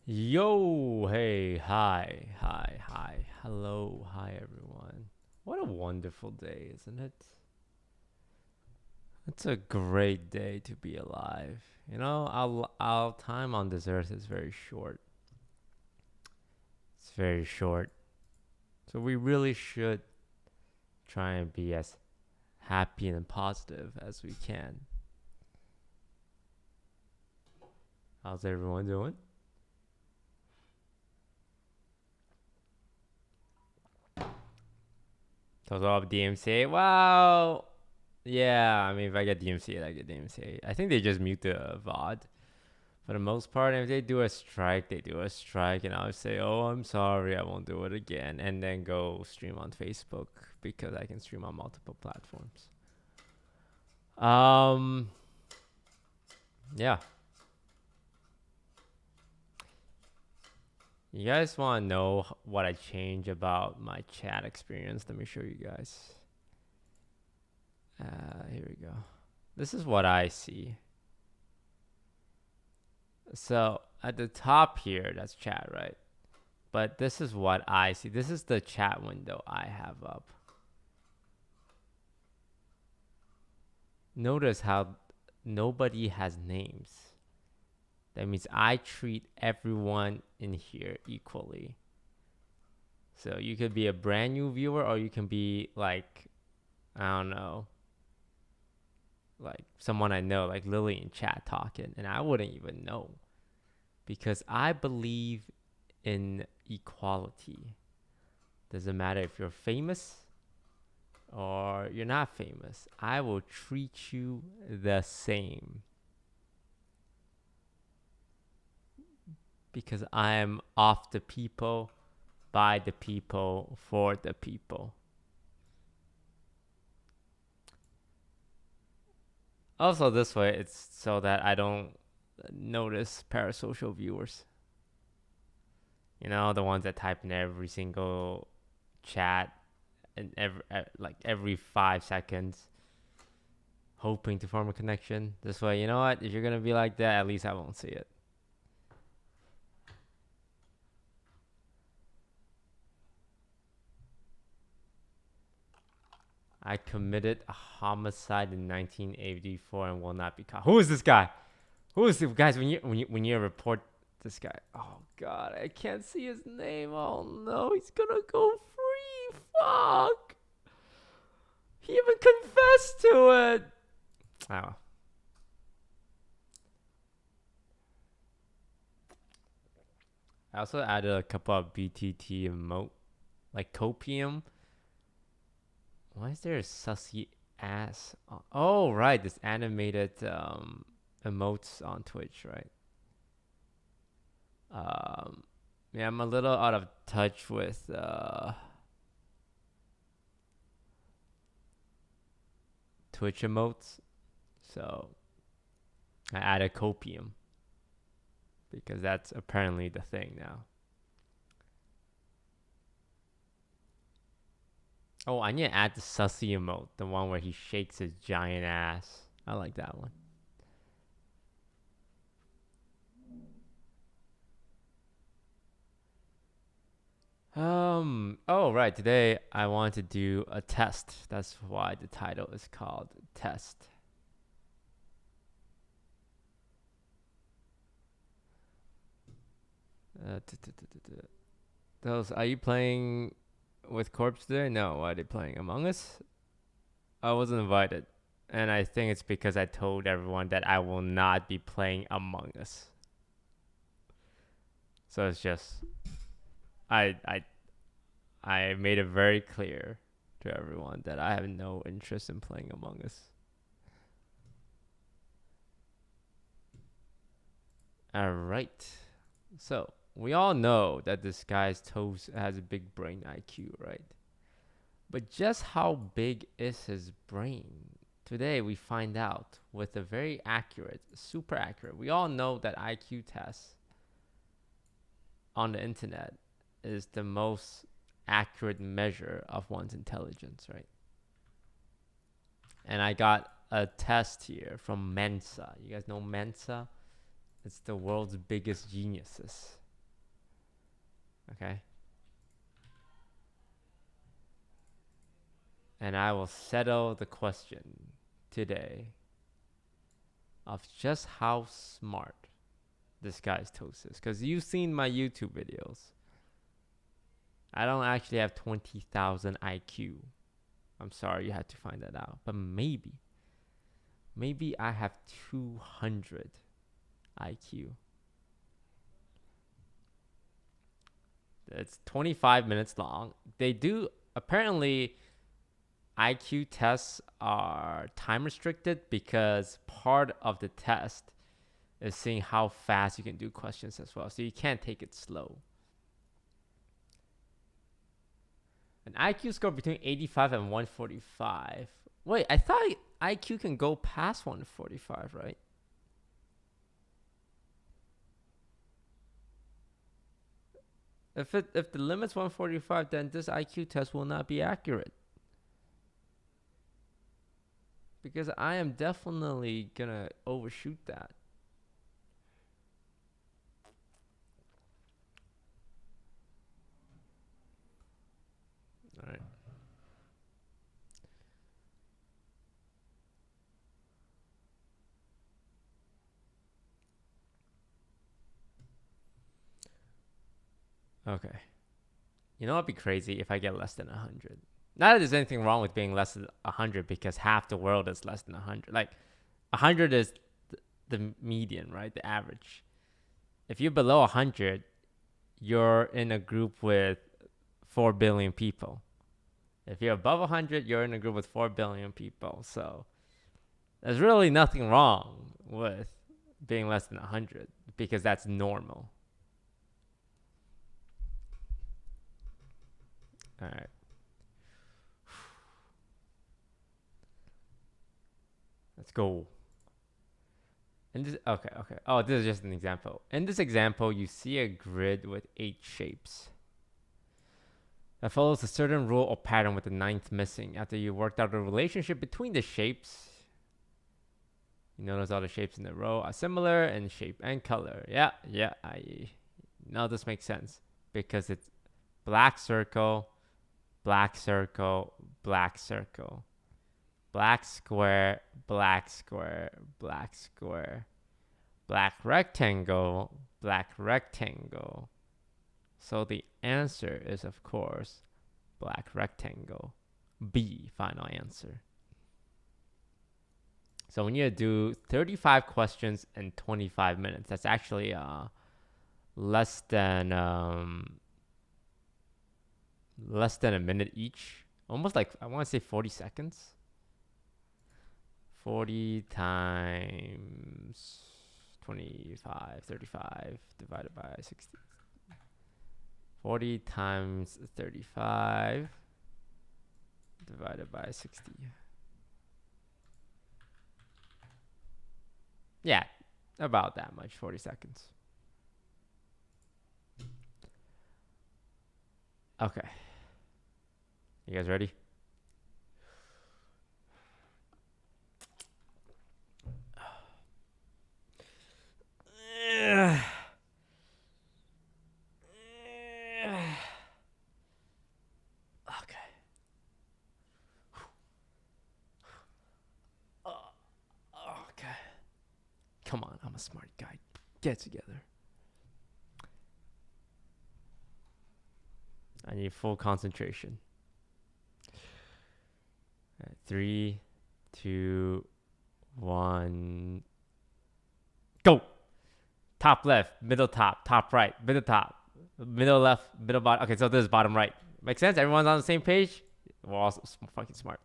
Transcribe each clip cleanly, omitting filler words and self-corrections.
Yo, hey, hi, hello, hi everyone. What a wonderful day, isn't it? It's a great day to be alive. You know, our time on this earth is very short. It's very short. So we really should try and be as happy and positive as we can. How's everyone doing? Total of DMCA. Wow. Yeah, I mean, if I get DMCA, I get DMCA. I think they just mute the VOD. For the most part, if they do a strike, they do a strike, and I'll say, "Oh, I'm sorry, I won't do it again," and then go stream on Facebook because I can stream on multiple platforms. Yeah. You guys want to know what I changed about my chat experience? Let me show you guys. Here we go. This is what I see. So at the top here, that's chat, right? But this is what I see. This is the chat window I have up. Notice how nobody has names. That means I treat everyone in here equally. So you could be a brand new viewer, or you can be like, I don't know, like someone I know, like Lily in chat talking, and I wouldn't even know because I believe in equality. Doesn't matter if you're famous or you're not famous. I will treat you the same. because I am of the people, by the people, for the people. Also, this way, it's so that I don't notice parasocial viewers. You know, the ones that type in every single chat and every 5 seconds, hoping to form a connection. This way, you know what? If you're gonna be like that, at least I won't see it. I committed a homicide in 1984 and will not be caught. Who is this guy? Who is this guys? When you report this guy, oh god, I can't see his name. Oh no, he's gonna go free. Fuck. He even confessed to it. Oh. I also added a couple of BTT emote, like copium. Why is there a sussy ass? Oh, right, this animated emotes on Twitch, right? Yeah, I'm a little out of touch with Twitch emotes, so I added copium because that's apparently the thing now. Oh, I need to add the sussy emote, the one where he shakes his giant ass. I like that one. Oh, right. Today I want to do a test. That's why the title is called Test. Those, are you playing with Corpse today? No. Why are they playing Among Us? I wasn't invited. And I think it's because I told everyone that I will not be playing Among Us. So it's just I made it very clear to everyone that I have no interest in playing Among Us. Alright. So we all know that this guy's toast has a big brain IQ, right? But just how big is his brain? Today we find out with a very accurate, super accurate. We all know that IQ tests on the internet is the most accurate measure of one's intelligence, right? And I got a test here from Mensa. You guys know Mensa? It's the world's biggest geniuses. Okay? And I will settle the question today of just how smart this guy's toast is. Because you've seen my YouTube videos. I don't actually have 20,000 IQ. I'm sorry you had to find that out. But maybe I have 200 IQ. It's 25 minutes long. They do, apparently, IQ tests are time restricted because part of the test is seeing how fast you can do questions as well. So you can't take it slow. An IQ score between 85 and 145. Wait, I thought IQ can go past 145, right? If the limit's 145, then this IQ test will not be accurate. Because I am definitely gonna overshoot that. All right. Okay. You know what'd be crazy if I get less than 100? Not that there's anything wrong with being less than 100 because half the world is less than 100. Like 100 is the median, right? The average. If you're below 100, you're in a group with 4 billion people. If you're above 100, you're in a group with 4 billion people. So there's really nothing wrong with being less than 100 because that's normal. All right. Let's go. Okay. Oh, this is just an example. In this example, you see a grid with 8 shapes that follows a certain rule or pattern with the ninth missing. After you worked out the relationship between the shapes, you notice all the shapes in the row are similar in shape and color. Yeah. Now this makes sense because it's black circle, black circle, black circle, black square, black square, black square, black rectangle, black rectangle. So the answer is, of course, black rectangle. B, final answer. So we need to do 35 questions in 25 minutes. That's actually less than a minute each. Almost like, I want to say 40 seconds. 40 times 25, 35 divided by 60. 40 times 35 divided by 60. Yeah, about that much, 40 seconds. Okay. You guys ready? Come on, I'm a smart guy. Get it together. I need full concentration. Right, 3, 2, 1. Go! Top left, middle top, top right, middle top, middle left, middle bottom. Okay, so this is bottom right. Make sense? Everyone's on the same page? We're all fucking smart.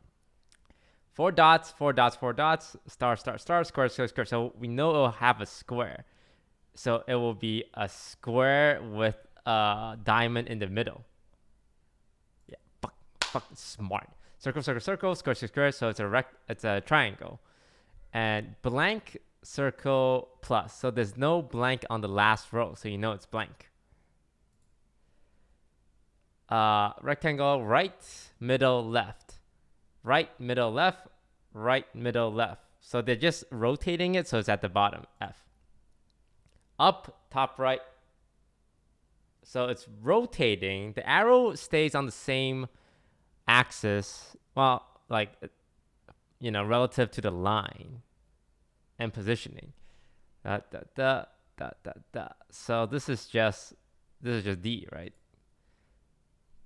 4 dots, 4 dots, 4 dots, star, star, star, square, square, square. So we know it will have a square. So it will be a square with a diamond in the middle. Yeah, fucking smart. Circle, circle, circle, square, square, square. So it's a triangle. And blank circle plus. So there's no blank on the last row. So you know it's blank. Rectangle, right, middle, left. Right, middle, left, right, middle, left. So they're just rotating it, so it's at the bottom, F. Up, top right. So it's rotating. The arrow stays on the same axis, well, like, relative to the line and positioning. So this is just D, right?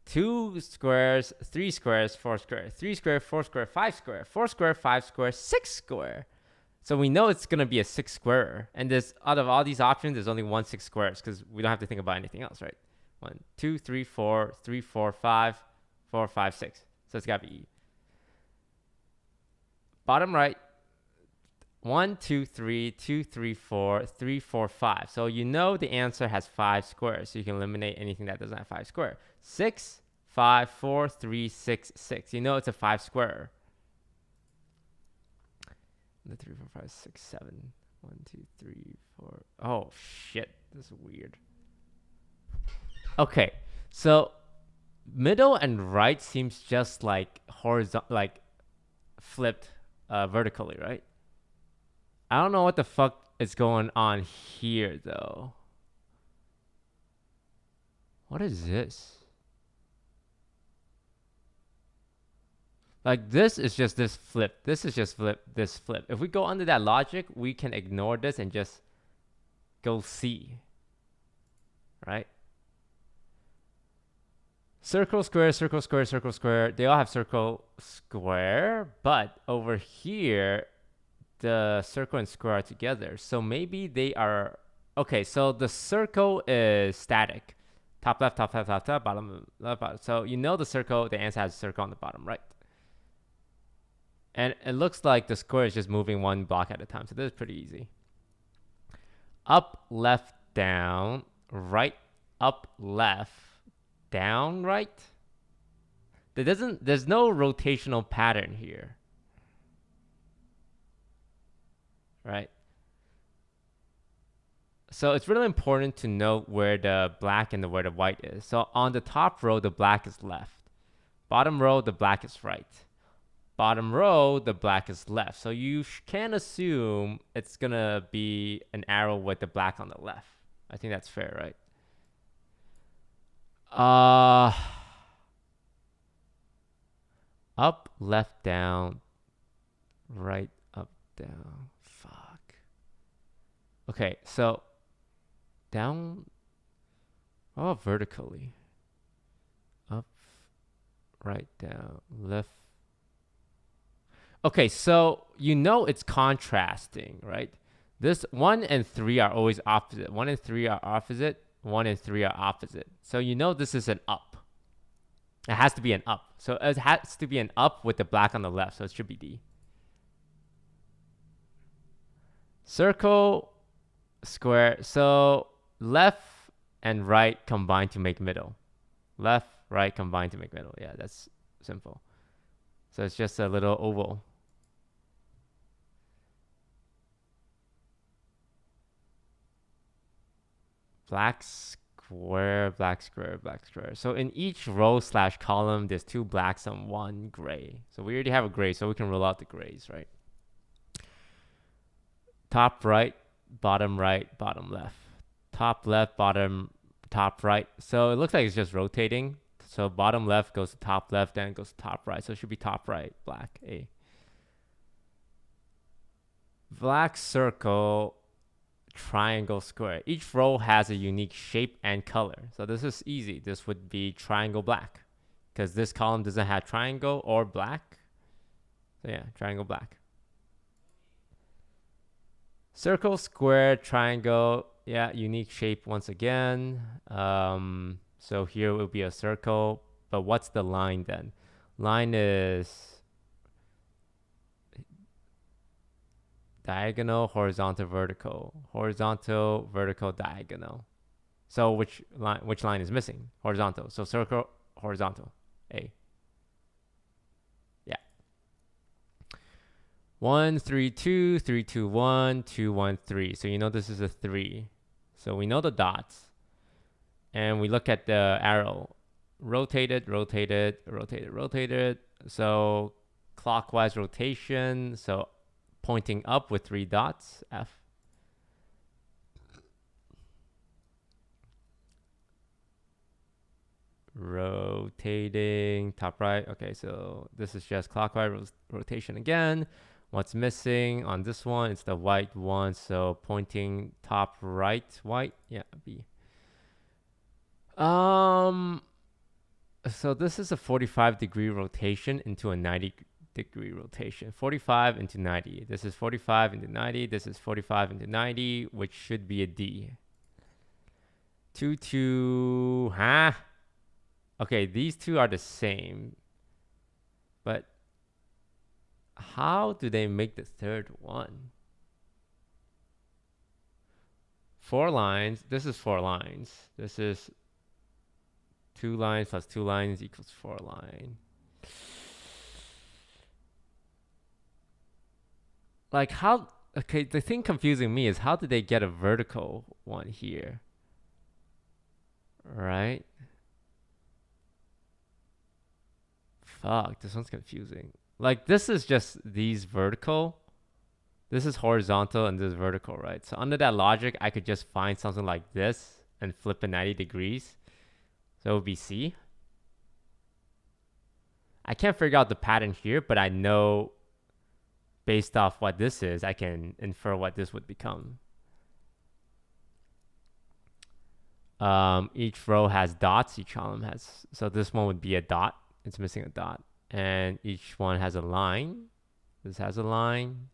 2 squares, 3 squares, 4 squares, 3 square, 4 square, 5 square, 4 square, 5 square, 6 square. So we know it's going to be a 6 square. And out of all these options, there's only 1 6 squares because we don't have to think about anything else, right? 1, 2, 3, 4, 3, 4, 5, 4, 5, 6. So it's got to be E. Bottom right, 1, 2, 3, 2, 3, 4, 3, 4, 5. So you know the answer has 5 squares. So you can eliminate anything that doesn't have 5 square. 6, 5, 4, 3, 6, 6. You know it's a 5 square. 1, 2, 3, 4, 5, 6, 7. 1, 2, 3, 4. Oh, shit. This is weird. Okay. So middle and right seems just like horizontal, like flipped vertically, right? I don't know what the fuck is going on here, though. What is this? Like, this is just this flip. This is just this flip. If we go under that logic, we can ignore this and just go C. Right? Circle, square, circle, square, circle, square. They all have circle, square. But over here, the circle and square are together. So maybe they are... Okay, so the circle is static. Top left, top left, top left, bottom left, bottom. So you know the circle, the answer has a circle on the bottom right. And it looks like the square is just moving one block at a time. So this is pretty easy. Up, left, down, right, up, left, down, right. There's no rotational pattern here, right? So it's really important to note where the black and where the white is. So on the top row, the black is left. Bottom row, the black is right. Bottom row, the black is left. So you can assume it's gonna be an arrow with the black on the left. I think that's fair, right? Up, left, down, right, up, down. Fuck. Okay, so down. Oh, vertically. Up, right, down, left. Okay, so you know it's contrasting, right? This 1 and 3 are always opposite. 1 and 3 are opposite. 1 and 3 are opposite. So you know this is an up. It has to be an up. So it has to be an up with the black on the left. So it should be D. Circle, square. So left and right combine to make middle. Left, right combine to make middle. Yeah, that's simple. So it's just a little oval. Black square, black square, black square. So in each row / column, there's 2 blacks and 1 gray. So we already have a gray, so we can rule out the grays, right? Top right, bottom left. Top left, bottom, top right. So it looks like it's just rotating. So bottom left goes to top left, then goes to top right. So it should be top right, black, A. Black circle, triangle, square. Each row has a unique shape and color. So this is easy. This would be triangle black because this column doesn't have triangle or black. So yeah, triangle black. Circle, square, triangle. Yeah, unique shape once again. So here it would be a circle. But what's the line then? Line is diagonal, horizontal, vertical. Horizontal, vertical, diagonal. So which line is missing? Horizontal. So circle, horizontal. A. Yeah. 1, 3, 2, 3, 2, 1, 2, 1, 3. So you know this is a 3. So we know the dots. And we look at the arrow. Rotated, rotated, rotated, rotated. So clockwise rotation. So pointing up with 3 dots, F. Rotating, top right. Okay, so this is just clockwise rotation again. What's missing on this one? It's the white one. So pointing top right, white. Yeah, B. So this is a 45-degree rotation into a 90-degree rotation. 45 into 90. This is 45 into 90. This is 45 into 90, which should be a D. 2, 2, huh? Okay, these two are the same. But how do they make the third one? 4 lines. This is 4 lines. This is 2 lines plus 2 lines equals 4 lines. Like how, okay, the thing confusing me is how did they get a vertical one here? Right? Fuck, this one's confusing. Like this is just these vertical. This is horizontal and this is vertical, right? So under that logic, I could just find something like this and flip it 90 degrees. So it would be C. I can't figure out the pattern here, but I know based off what this is, I can infer what this would become. Each row has dots, each column has, so this one would be a dot. It's missing a dot. And each one has a line. This has a line.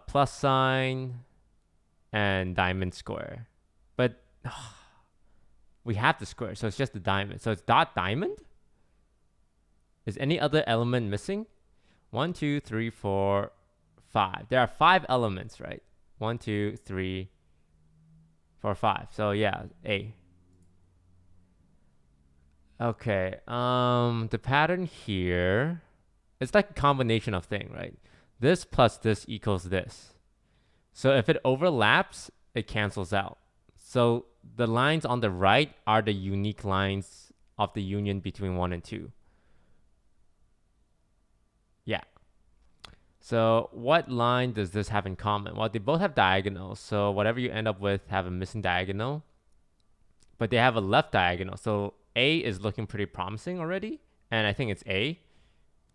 Plus sign and diamond square. But we have the square, so it's just the diamond. So it's dot diamond? Is any other element missing? 1, 2, 3, 4, 5. There are 5 elements, right? 1, 2, 3, 4, 5. So yeah, A. Okay. The pattern here, it's like a combination of thing, right? This plus this equals this. So if it overlaps, it cancels out. So the lines on the right are the unique lines of the union between 1 and 2. Yeah. So what line does this have in common? Well, they both have diagonals. So whatever you end up with have a missing diagonal, but they have a left diagonal. So A is looking pretty promising already. And I think it's A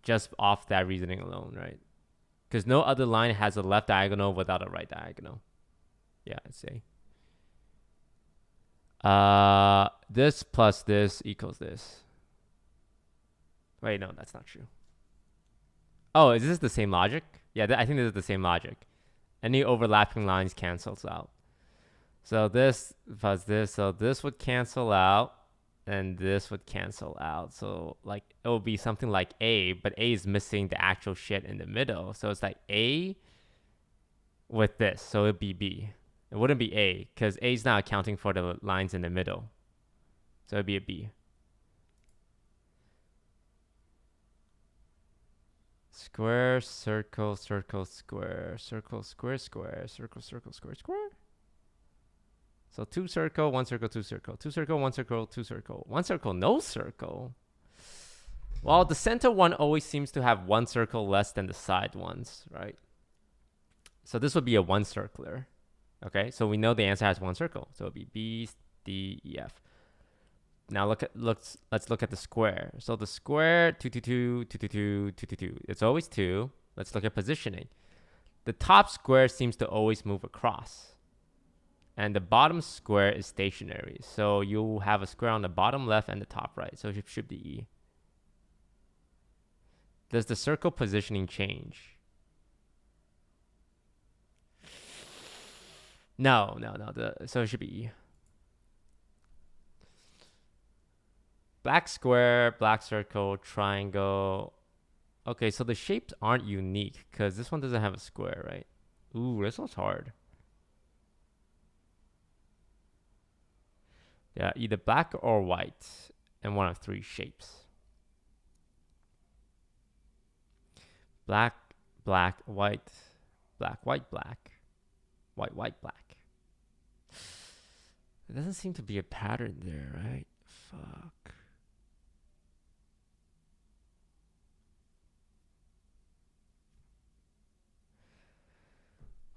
just off that reasoning alone, right? Because no other line has a left diagonal without a right diagonal. Yeah, it's A. This plus this equals this. Wait, no, that's not true. Oh, is this the same logic? Yeah, I think this is the same logic. Any overlapping lines cancels out. So this plus this, so this would cancel out, and this would cancel out. So like it would be something like A, but A is missing the actual shit in the middle. So it's like A with this, so it'd be B. It wouldn't be A because A is not accounting for the lines in the middle. So it'd be a B. Square, circle, circle, square, circle, square, square, circle, circle, square, square. So 2 circle, 1 circle, 2 circle, 2 circle, 1 circle, 2 circle, 1 circle, no circle. Well, the center one always seems to have 1 circle less than the side ones, right? So this would be a 1 circler. Okay, so we know the answer has 1 circle. So it'd be B, D, E, F. Now let's look at the square. So the square 2, 2, 2, 2, 2, 2, 2, 2, 2. It's always 2. Let's look at positioning. The top square seems to always move across. And the bottom square is stationary. So you have a square on the bottom left and the top right. So it should be E. Does the circle positioning change? No. So it should be E. Black square, black circle, triangle. Okay, so the shapes aren't unique because this one doesn't have a square, right? Ooh, this one's hard. Yeah, either black or white and one of 3 shapes. Black, black, white, black, white, black, white, white, black. There doesn't seem to be a pattern there, right? Fuck.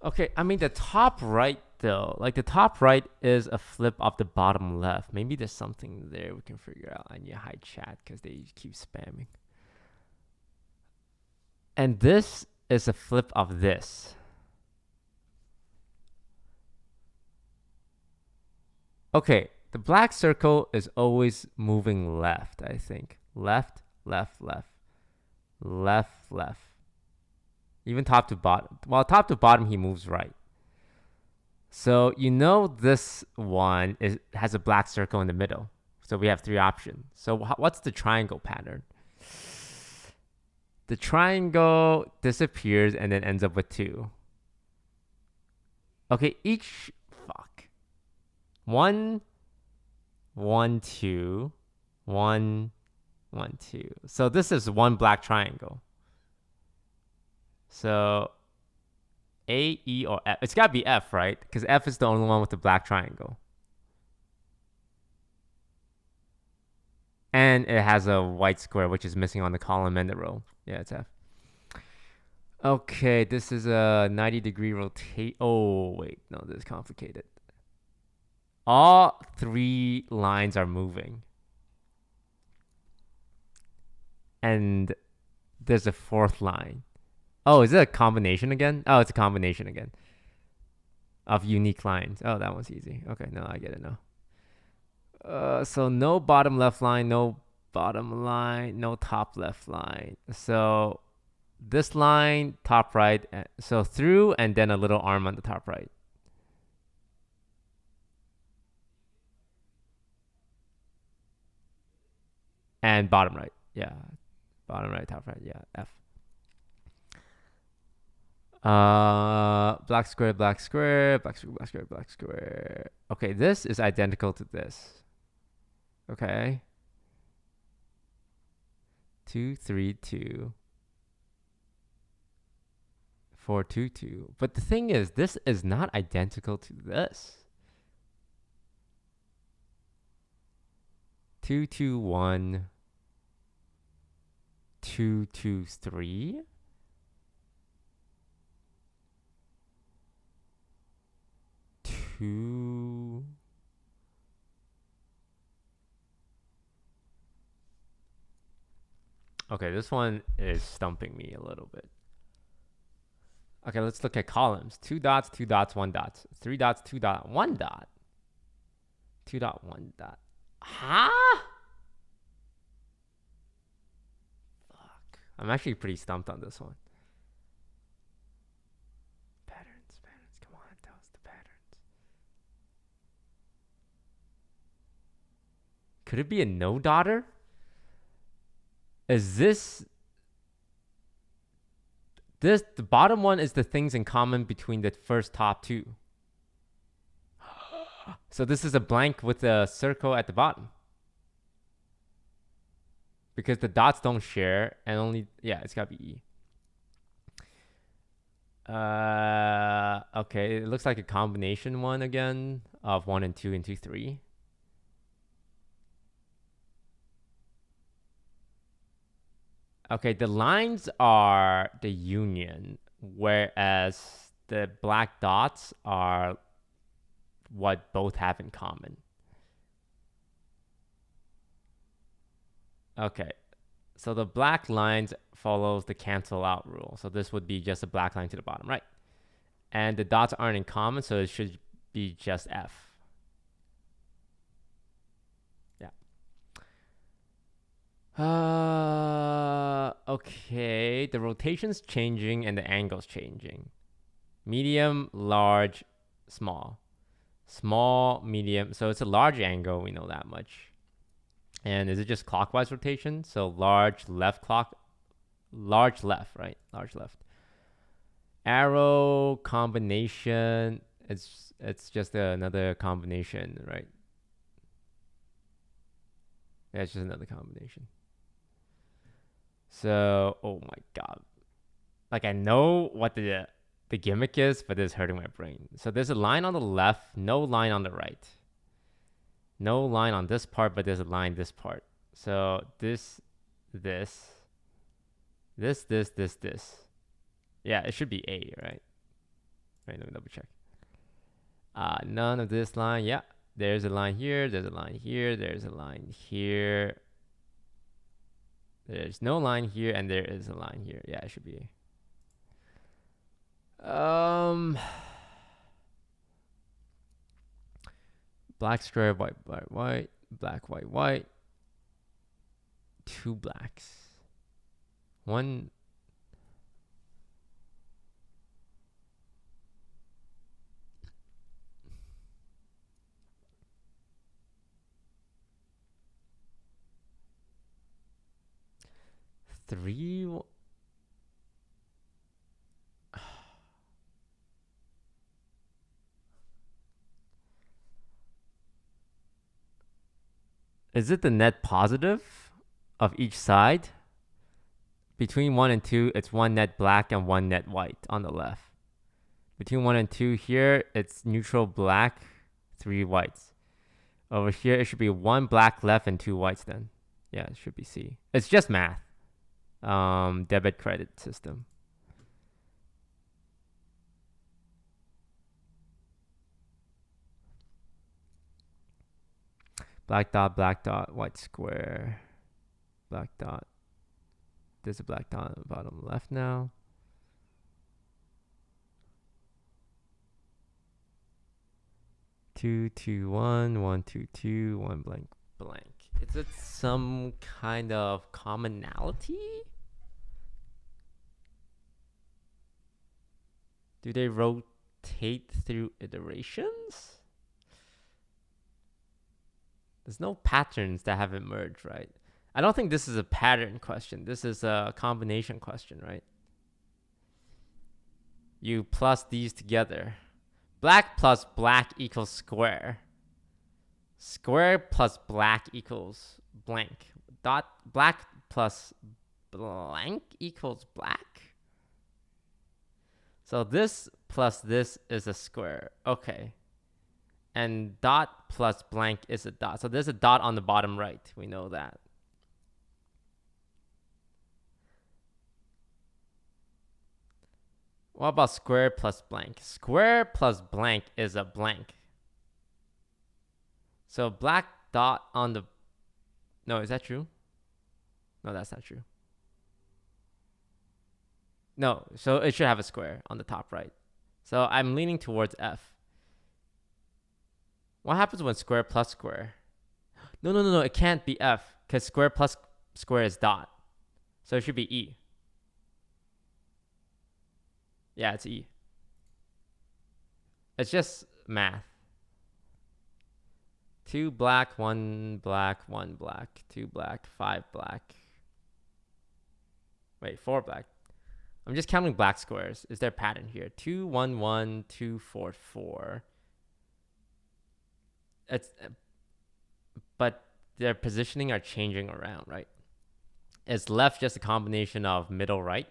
Okay, I mean the top right though, like the top right is a flip of the bottom left. Maybe there's something there we can figure out. I need to hide chat because they keep spamming. And this is a flip of this. Okay, the black circle is always moving left, I think. Left, left, left, left, left. Even top to bottom. Well, top to bottom, he moves right. So you know this one has a black circle in the middle. So we have 3 options. So what's the triangle pattern? The triangle disappears and then ends up with 2. Okay, each... Fuck. 1, 1, 2, 1, 1, 2. So this is one black triangle. So A, E, or F. It's got to be F, right? Because F is the only one with the black triangle. And it has a white square, which is missing on the column and the row. Yeah, it's F. Okay, this is a 90-degree rotate. Oh, wait. No, this is complicated. All 3 lines are moving. And there's a 4th line. Oh, is it a combination again? Oh, it's a combination again of unique lines. Oh, that one's easy. Okay, no, I get it now. So no bottom left line, no bottom line, no top left line. So this line, top right, so through and then a little arm on the top right. And bottom right. Yeah. Bottom right, top right. Yeah, F. Black square, black square, black square, black square, black square. Okay, this is identical to this. Okay. 2, 3, 2, 4, 2, 2. But the thing is, this is not identical to this. 2, 2, 1, 2, 2, 3. Two. Okay, this one is stumping me a little bit. Okay, let's look at columns. 2 dots, 2 dots, 1 dot. 3 dots, 2 dot, 1 dot. 2 dot, 1 dot. Huh? Fuck. I'm actually pretty stumped on this one. Patterns. Come on, tell us the patterns. Could it be a no daughter? Is this... the bottom one is the things in common between the first top two. So this is a blank with a circle at the bottom. Because the dots don't share and only... yeah, it's gotta be E. Okay, it looks like a combination one again of 1 and 2 and 2, 3. Okay, the lines are the union, whereas the black dots are what both have in common. Okay, so the black lines follows the cancel out rule. So this would be just a black line to the bottom, right? And the dots aren't in common, so it should be just F. Yeah. Okay, the rotation's changing and the angle's changing. Medium, large, small. Small, medium. So it's a large angle, we know that much. And is it just clockwise rotation? So large left, large left, right? Large left. Arrow combination. It's just another combination, right? Yeah, it's just another combination. So, oh my god. Like, I know what the gimmick is, but it's hurting my brain. So there's a line on the left, no line on the right. No line on this part, but there's a line this part. So this. Yeah, it should be A, right? Right, let me double check. None of this line. Yeah, there's a line here, there's a line here, there's a line here. There's no line here, and there is a line here. Yeah, it should be A. Black square, white, white, black, white, white. 2 blacks. 1. Three. Is it the net positive of each side? Between 1 and 2, it's 1 net black and 1 net white on the left. Between 1 and 2 here, it's neutral black, 3 whites. Over here, it should be 1 black left and 2 whites then. Yeah, it should be C. It's just math. Debit credit system. Black dot, white square. Black dot. There's a black dot on the bottom left now. Two, 2, 1, 1, 2, 2, 1 blank, blank. Is it some kind of commonality? Do they rotate through iterations? There's no patterns that have emerged, right? I don't think this is a pattern question. This is a combination question, right? You plus these together. Black plus black equals square. Square plus black equals blank. Dot black plus blank equals black. So this plus this is a square. Okay. And dot plus blank is a dot. So there's a dot on the bottom right. We know that. What about square plus blank? Square plus blank is a blank. So black dot on the... No, is that true? No, that's not true. No, so it should have a square on the top right. So I'm leaning towards F. What happens when square plus square? No. It can't be F because square plus square is dot. So it should be E. Yeah, it's E. It's just math. 2 black, 1 black, 1 black, 2 black, 5 black. Wait, 4 black. I'm just counting black squares. Is there a pattern here? 2, 1, 1, 2, 4, 4. But their positioning are changing around, right? Is left just a combination of middle right?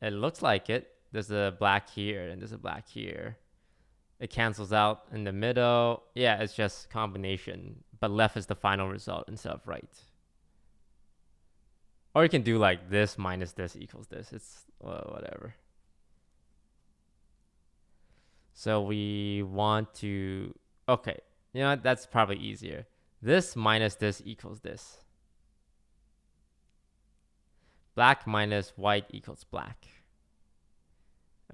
It looks like it. There's a black here and there's a black here. It cancels out in the middle. Yeah, it's just combination. But left is the final result instead of right. Or you can do like this minus this equals this. It's whatever. So we want to... Okay, you know what? That's probably easier. This minus this equals this. Black minus white equals black.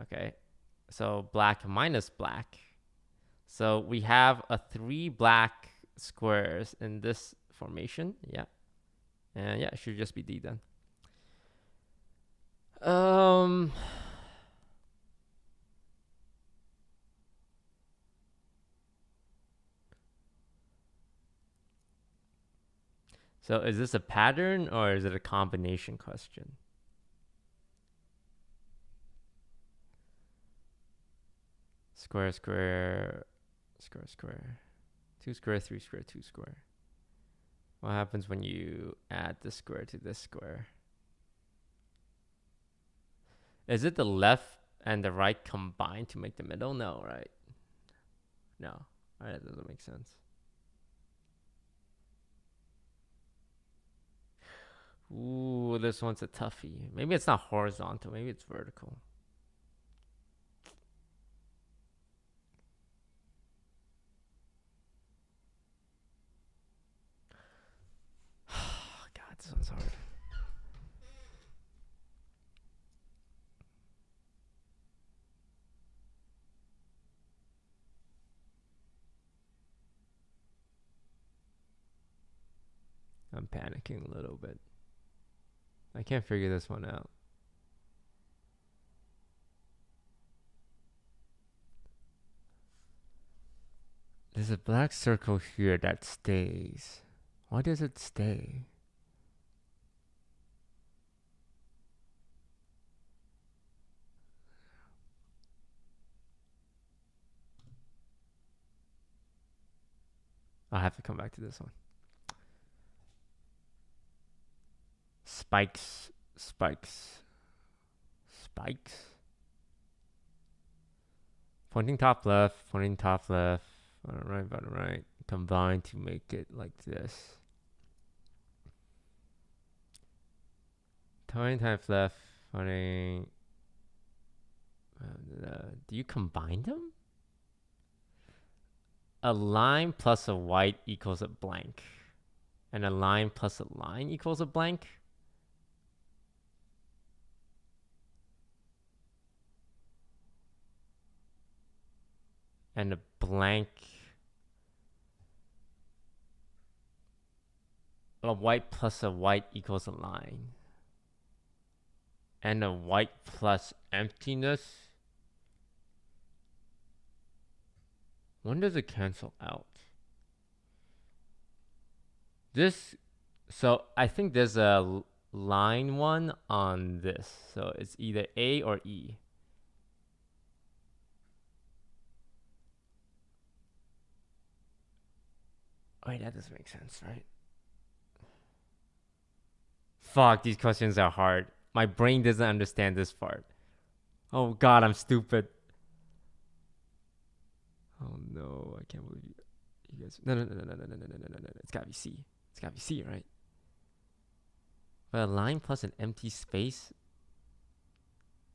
Okay, so black minus black. So we have a 3 black squares in this formation. Yeah. And yeah, it should just be D then. So is this a pattern or is it a combination question? Square, square, square, square. 2 square, 3 square, 2 square. What happens when you add this square to this square? Is it the left and the right combined to make the middle? No, right? No. All right, that doesn't make sense. Ooh, this one's a toughie. Maybe it's not horizontal. Maybe it's vertical. God, this one's hard. I'm panicking a little bit. I can't figure this one out. There's a black circle here that stays. Why does it stay? I'll have to come back to this one. Spikes, spikes, spikes. Pointing top left, pointing top left, bottom right. Combine to make it like this. Pointing top left, pointing. Do you combine them? A line plus a white equals a blank. And a line plus a line equals a blank. And a blank. A white plus a white equals a line. And a white plus emptiness. When does it cancel out? This, so I think there's a line one on this. So it's either A or E. Wait, that doesn't make sense, right? Fuck, these questions are hard. My brain doesn't understand this part. Oh god, I'm stupid. Oh no, I can't believe you guys. No. It's gotta be C. It's gotta be C, right? But a line plus an empty space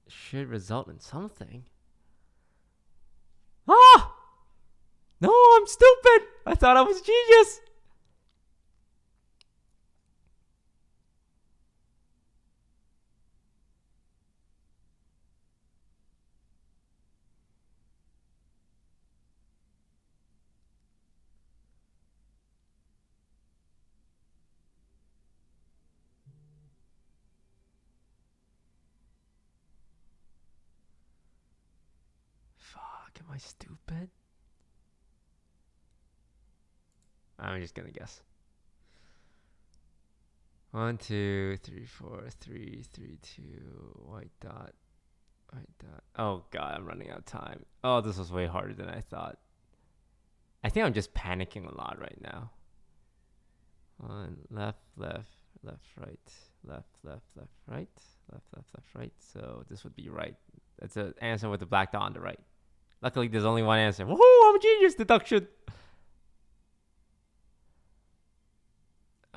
should result in something. Ah! No, I'm stupid. I thought I was genius. Fuck, am I stupid? I'm just gonna guess. 1, 2, 3, 4, 3, 3, 2, white dot. Oh god, I'm running out of time. Oh, this was way harder than I thought. I think I'm just panicking a lot right now. One, left, right, left, right. So this would be right. That's an answer with the black dot on the right. Luckily, there's only one answer. Woohoo! I'm a genius. Deduction.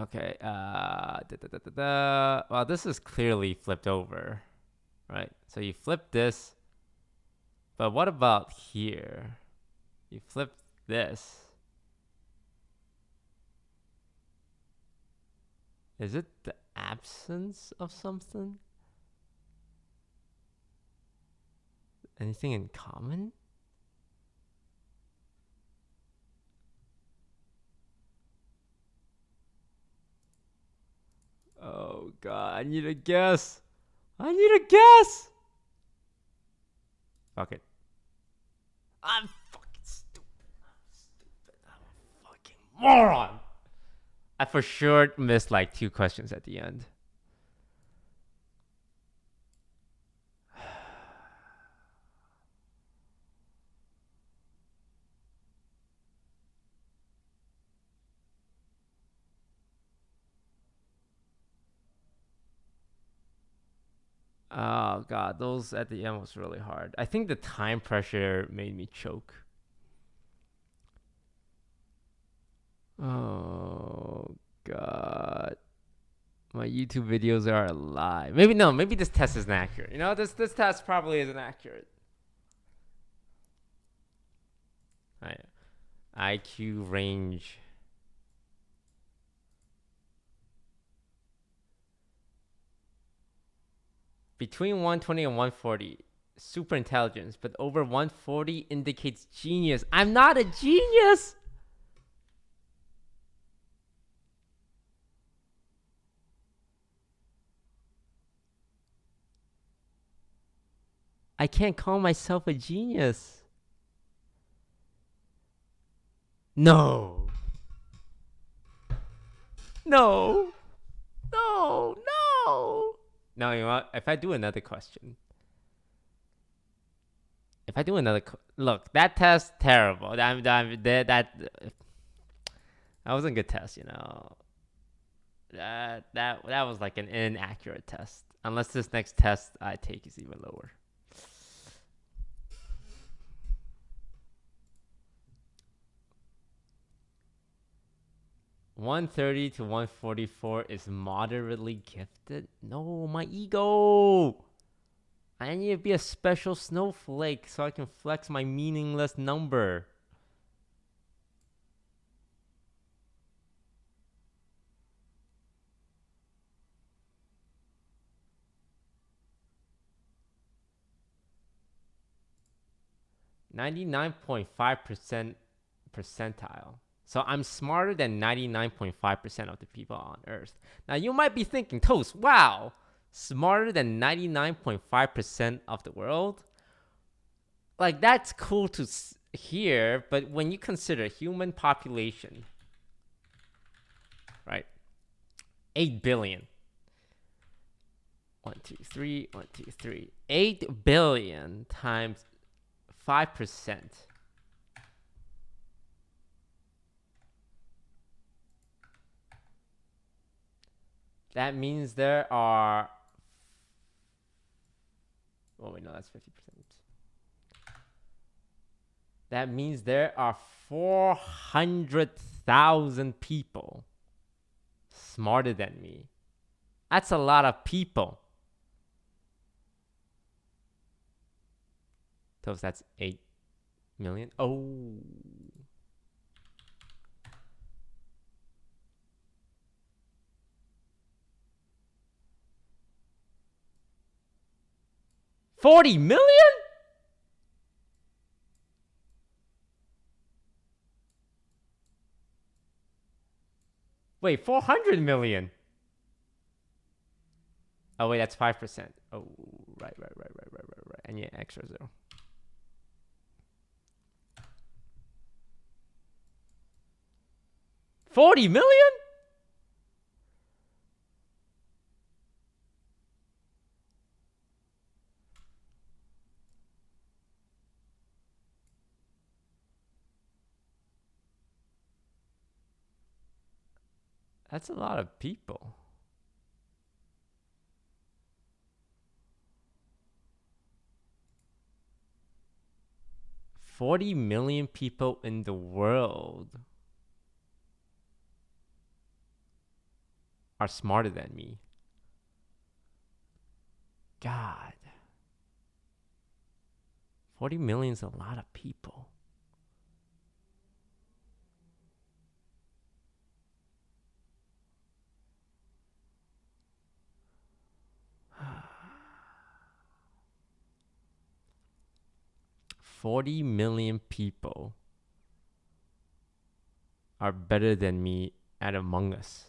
Okay. Well, this is clearly flipped over, right? So you flip this, but what about here? You flip this. Is it the absence of something? Anything in common? Oh god, I need a guess. I need a guess. Fuck it. I'm fucking stupid. I'm a fucking moron. I for sure missed like 2 questions at the end. Oh god, those at the end was really hard. I think the time pressure made me choke. Oh god. My YouTube videos are a lie. Maybe this test isn't accurate. You know, this test probably isn't accurate. Right. IQ range. Between 120 and 140, super intelligence, but over 140 indicates genius. I'm not a genius. I can't call myself a genius. No. No. No. No. No, you know what? If I do another question. Look, that test terrible. That wasn't a good test, you know. That was like an inaccurate test. Unless this next test I take is even lower. $130 to $144 is moderately gifted. No, my ego. I need to be a special snowflake so I can flex my meaningless number. (99.5% percentile). So I'm smarter than 99.5% of the people on Earth. Now you might be thinking, Toast, wow, smarter than 99.5% of the world? Like, that's cool to hear, but when you consider human population, right? 8 billion. 1, 2, 3, 1, 2, 3. 8 billion times 5%. That means there are... Oh, wait, no, that's 50%. That means there are 400,000 people smarter than me. That's a lot of people. Toast, that's 8 million. Oh. $40 million? Wait, 400 million. Oh, wait, that's 5%. Oh, right. And yeah, extra 0. $40 million? That's a lot of people. $40 million people in the world are smarter than me. God. 40 million is a lot of people. $40 million people are better than me at Among Us.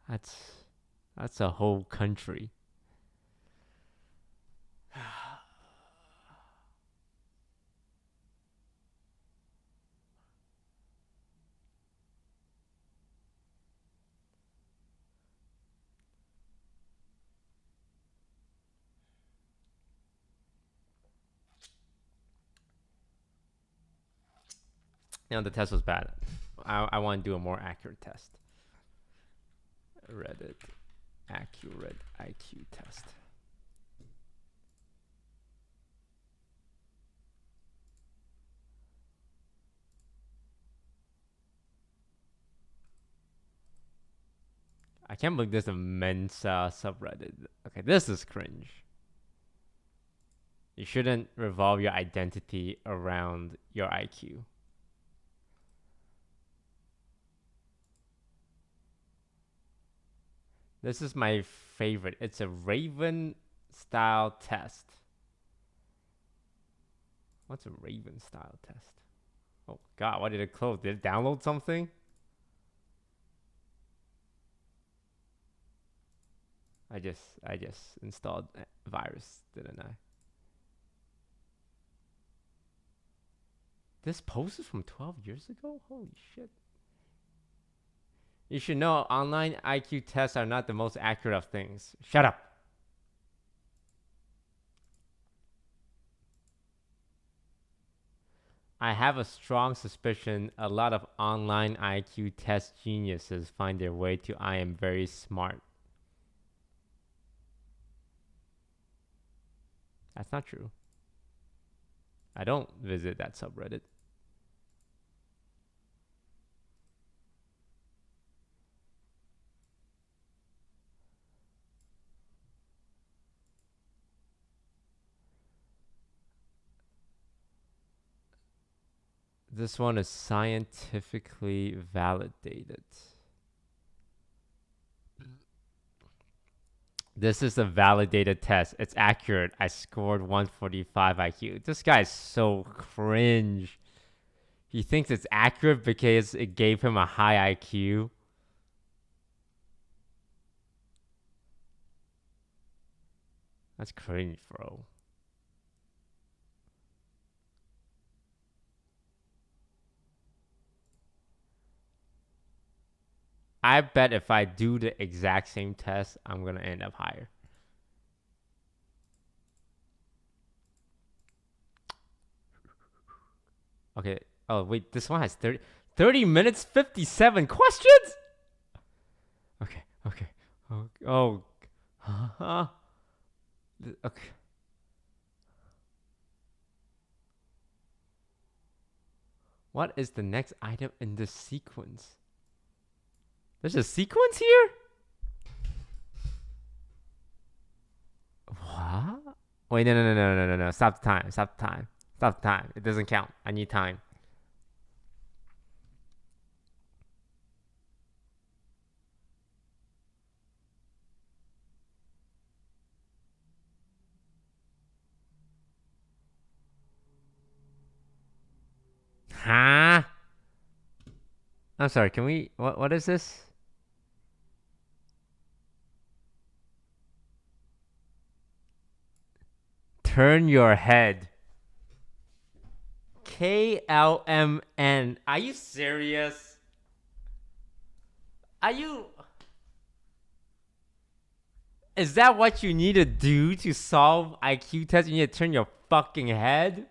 That's a whole country. You know, the test was bad. I want to do a more accurate test. Reddit accurate IQ test. I can't believe there's a Mensa subreddit. Okay, this is cringe. You shouldn't revolve your identity around your IQ. This is my favorite. It's a Raven style test. What's a Raven style test? Oh God, why did it close? Did it download something? I just installed a virus, didn't I? This post is from 12 years ago? Holy shit. You should know online IQ tests are not the most accurate of things. Shut up. I have a strong suspicion a lot of online IQ test geniuses find their way to I am very smart. That's not true. I don't visit that subreddit. This one is scientifically validated. This is a validated test. It's accurate. I scored 145 IQ. This guy's so cringe. He thinks it's accurate because it gave him a high IQ. That's cringe, bro. I bet if I do the exact same test, I'm going to end up higher. Okay. Oh, wait. This one has 30 minutes, 57 questions? Okay. Okay. Oh. Oh. Okay. What is the next item in this sequence? There's a sequence here? What? Wait, no. Stop the time. Stop the time. Stop the time. It doesn't count. I need time. Huh? I'm sorry. Can we? What is this? Turn your head. KLMN. Are you serious? Are you? Is that what you need to do to solve IQ tests? You need to turn your fucking head?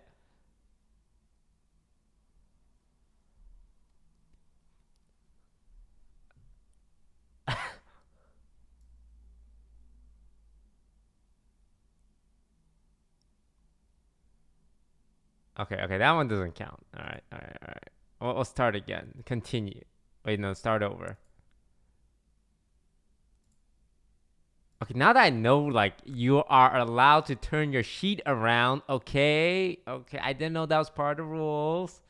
Okay, that one doesn't count. All right. We'll start again. Continue. Wait, no, start over. Okay, now that I know, like, you are allowed to turn your sheet around, okay? Okay, I didn't know that was part of the rules.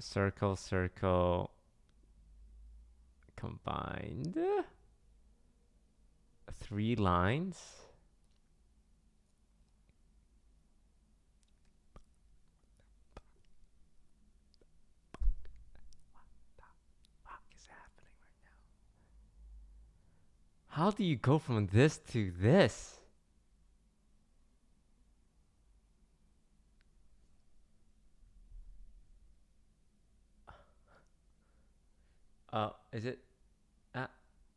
Circle, combined. 3 lines. How do you go from this to this? Is it?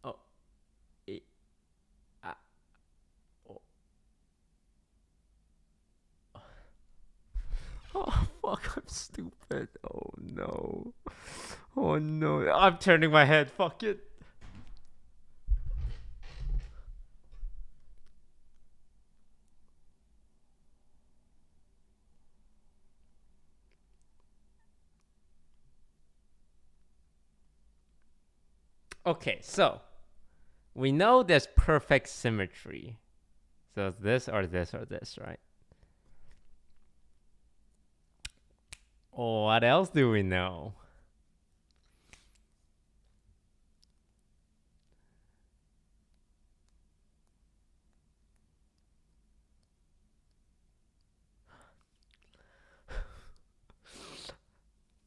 Oh, it, oh. Oh, fuck, I'm stupid. Oh, no. Oh, no. I'm turning my head. Fuck it. Okay, so we know there's perfect symmetry. So it's this or this or this, right? Oh, what else do we know?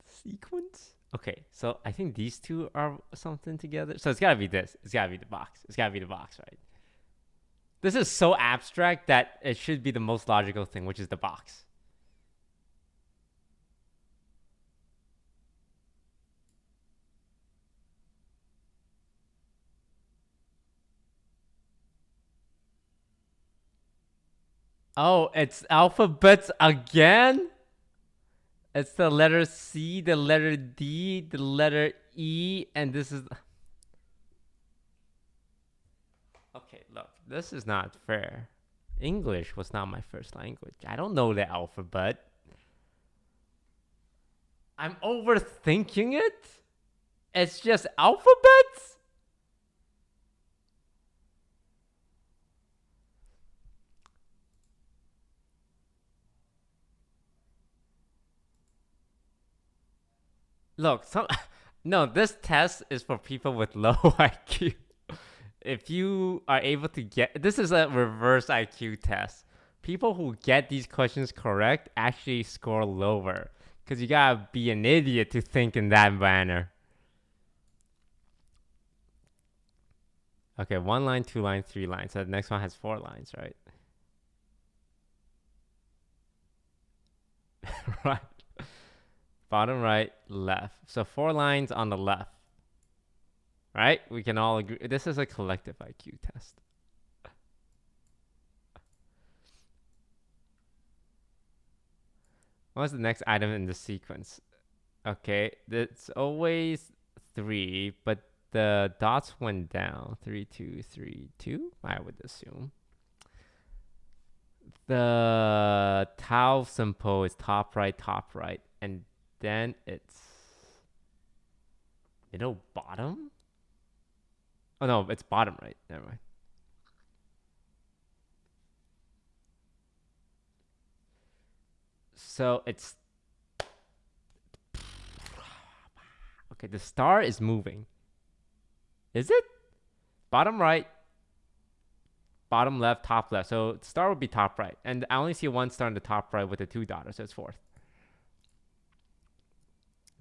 Sequence? Okay, so I think these two are something together. So it's gotta be this. It's gotta be the box. It's gotta be the box, right? This is so abstract that it should be the most logical thing, which is the box. Oh, it's alphabets again? It's the letter C, the letter D, the letter E, and this is... Okay, look, this is not fair. English was not my first language. I don't know the alphabet. I'm overthinking it? It's just alphabets? Look, no, this test is for people with low IQ. If you are able to get... This is a reverse IQ test. People who get these questions correct actually score lower. Because you gotta be an idiot to think in that manner. Okay, 1 line, 2 lines, 3 lines. So the next one has 4 lines, right? Right. Bottom right, left. So 4 lines on the left. Right? We can all agree. This is a collective IQ test. What's the next item in the sequence? Okay, it's always 3, but the dots went down. 3, 2, 3, 2, I would assume. The tau symbol is top right, and then it's middle bottom? Oh no, it's bottom right. Never mind. So it's okay. The star is moving. Is it? Bottom right, bottom left, top left. So star would be top right. And I only see one star in the top right with the 2 dots, so it's fourth.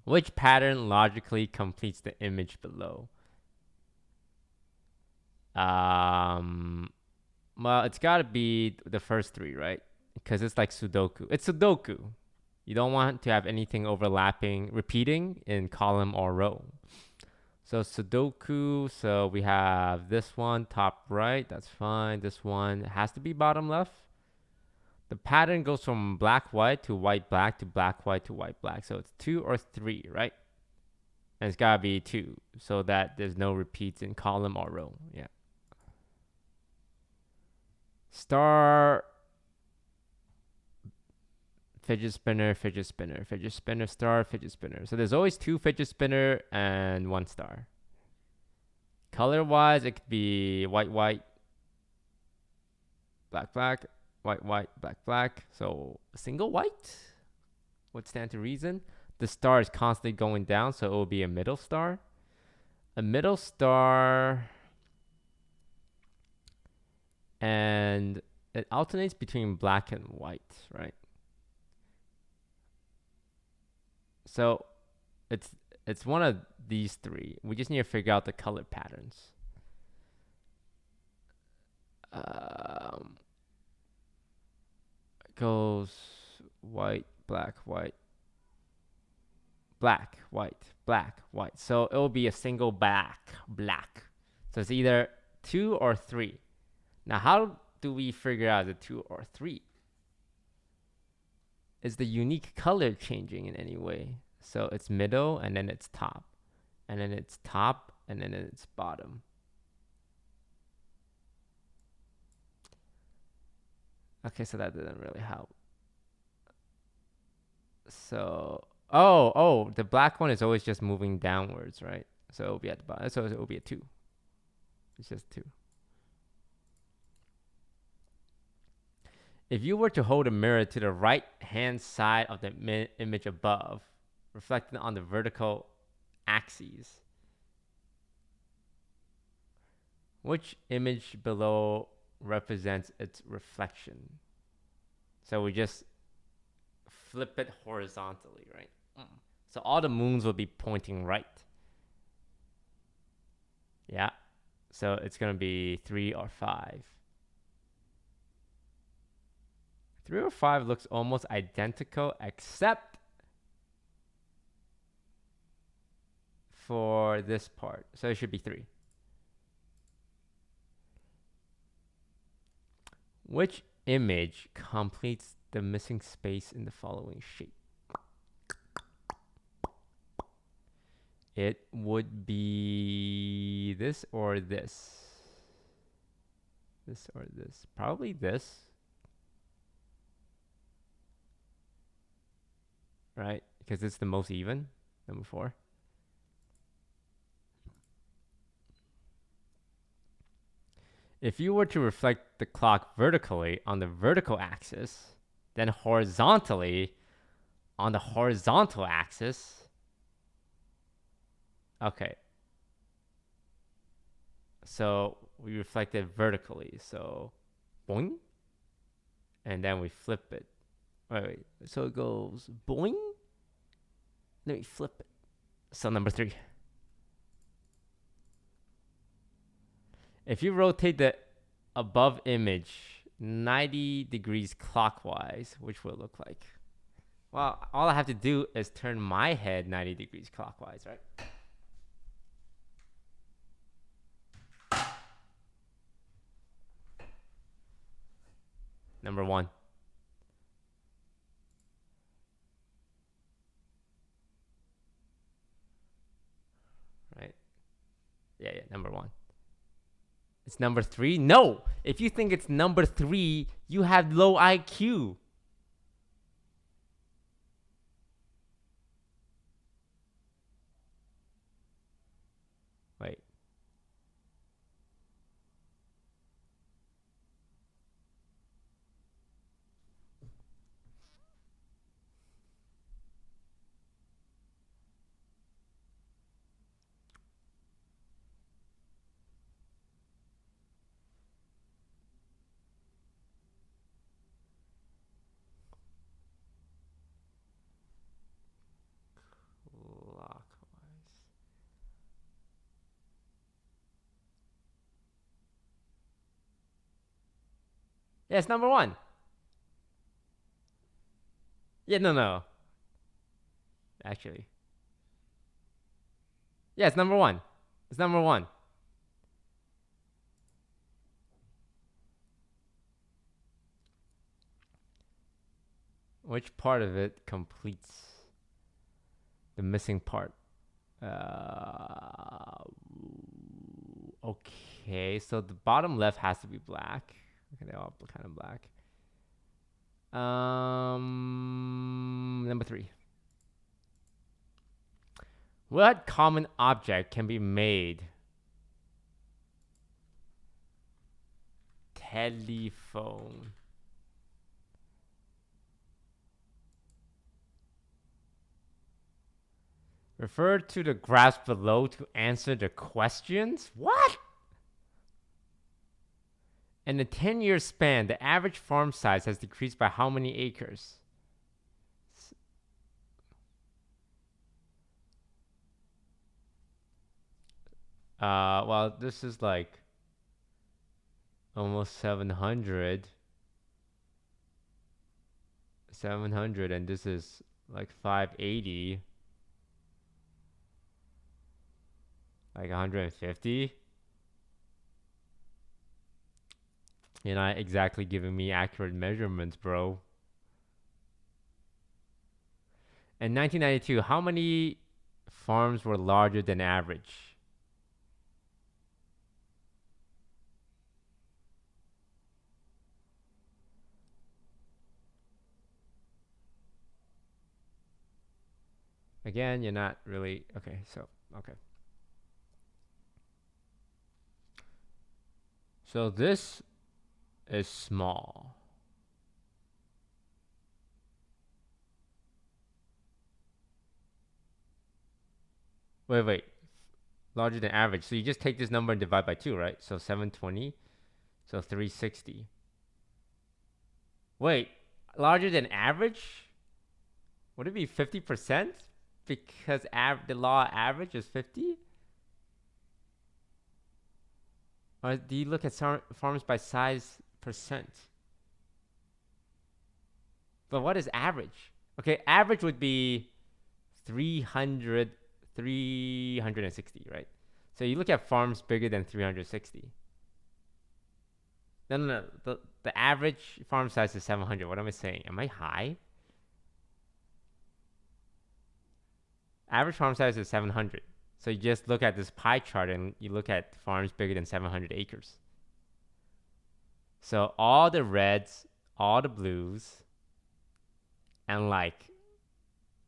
Which pattern logically completes the image below? Well, it's got to be the first 3, right? Because it's like Sudoku. It's Sudoku. You don't want to have anything overlapping, repeating in column or row. So Sudoku, so we have this one, top right, that's fine. This one has to be bottom left. The pattern goes from black, white to white, black to black, white to white, black. So it's 2 or 3, right? And it's gotta be 2 so that there's no repeats in column or row. Yeah. Star, fidget spinner, fidget spinner, fidget spinner, star, fidget spinner. So there's always 2 fidget spinner and 1 star. Color wise, it could be white, white, black, black, white, white, black, black. So a single white would stand to reason. The star is constantly going down, so it will be a middle star. A middle star, and it alternates between black and white, right? So it's one of these 3. We just need to figure out the color patterns. It goes white, black, white, black, white, black, white. So it will be a single black. So it's either 2 or 3. Now, how do we figure out the 2 or 3? Is the unique color changing in any way? So it's middle, and then it's top, and then it's top, and then it's bottom. Okay, so that didn't really help. So, oh, the black one is always just moving downwards, right? So it'll be at the bottom. So it will be a 2. It's just 2. If you were to hold a mirror to the right hand side of the image above, reflected on the vertical axes, which image below represents its reflection? So we just flip it horizontally, right? So all the moons will be pointing right. Yeah. So it's going to be 3 or 5. 3 or 5 looks almost identical, except for this part. So it should be 3. Which image completes the missing space in the following shape? It would be this or this. This or this. Probably this. Right? Because it's the most even. Number 4. If you were to reflect the clock vertically on the vertical axis, then horizontally on the horizontal axis. Okay. So we reflect it vertically. So boing. And then we flip it. Wait. So it goes boing. Then we flip it. So number 3. If you rotate the above image 90 degrees clockwise, which will it look like? Well, all I have to do is turn my head 90 degrees clockwise, right? Number 1. number 1. It's number 3? No! If you think it's number 3, you have low IQ. Wait. Clockwise. Yeah, it's number 1. Yeah, no. Actually. Yeah, it's number 1. It's number 1. Which part of it completes the missing part? Okay, so the bottom left has to be black. Okay, they're all kind of black. Number 3. What common object can be made? Telephone. Refer to the graphs below to answer the questions? What? In a 10-year span, the average farm size has decreased by how many acres? Well, this is like almost 700. 700, and this is like 580. Like 150. You're not exactly giving me accurate measurements, bro. In 1992, how many farms were larger than average? Again, you're not really... Okay, so... Okay. So this is small. Wait. Larger than average. So you just take this number and divide by 2, right? So 720. So 360. Wait, larger than average? Would it be 50%? Because the law average is 50? Or do you look at farms by size percent? But what is average? Okay, average would be 360, right? So you look at farms bigger than 360. No. The average farm size is 700. What am I saying? Am I high? Average farm size is 700. So you just look at this pie chart and you look at farms bigger than 700 acres. So all the reds, all the blues, and like,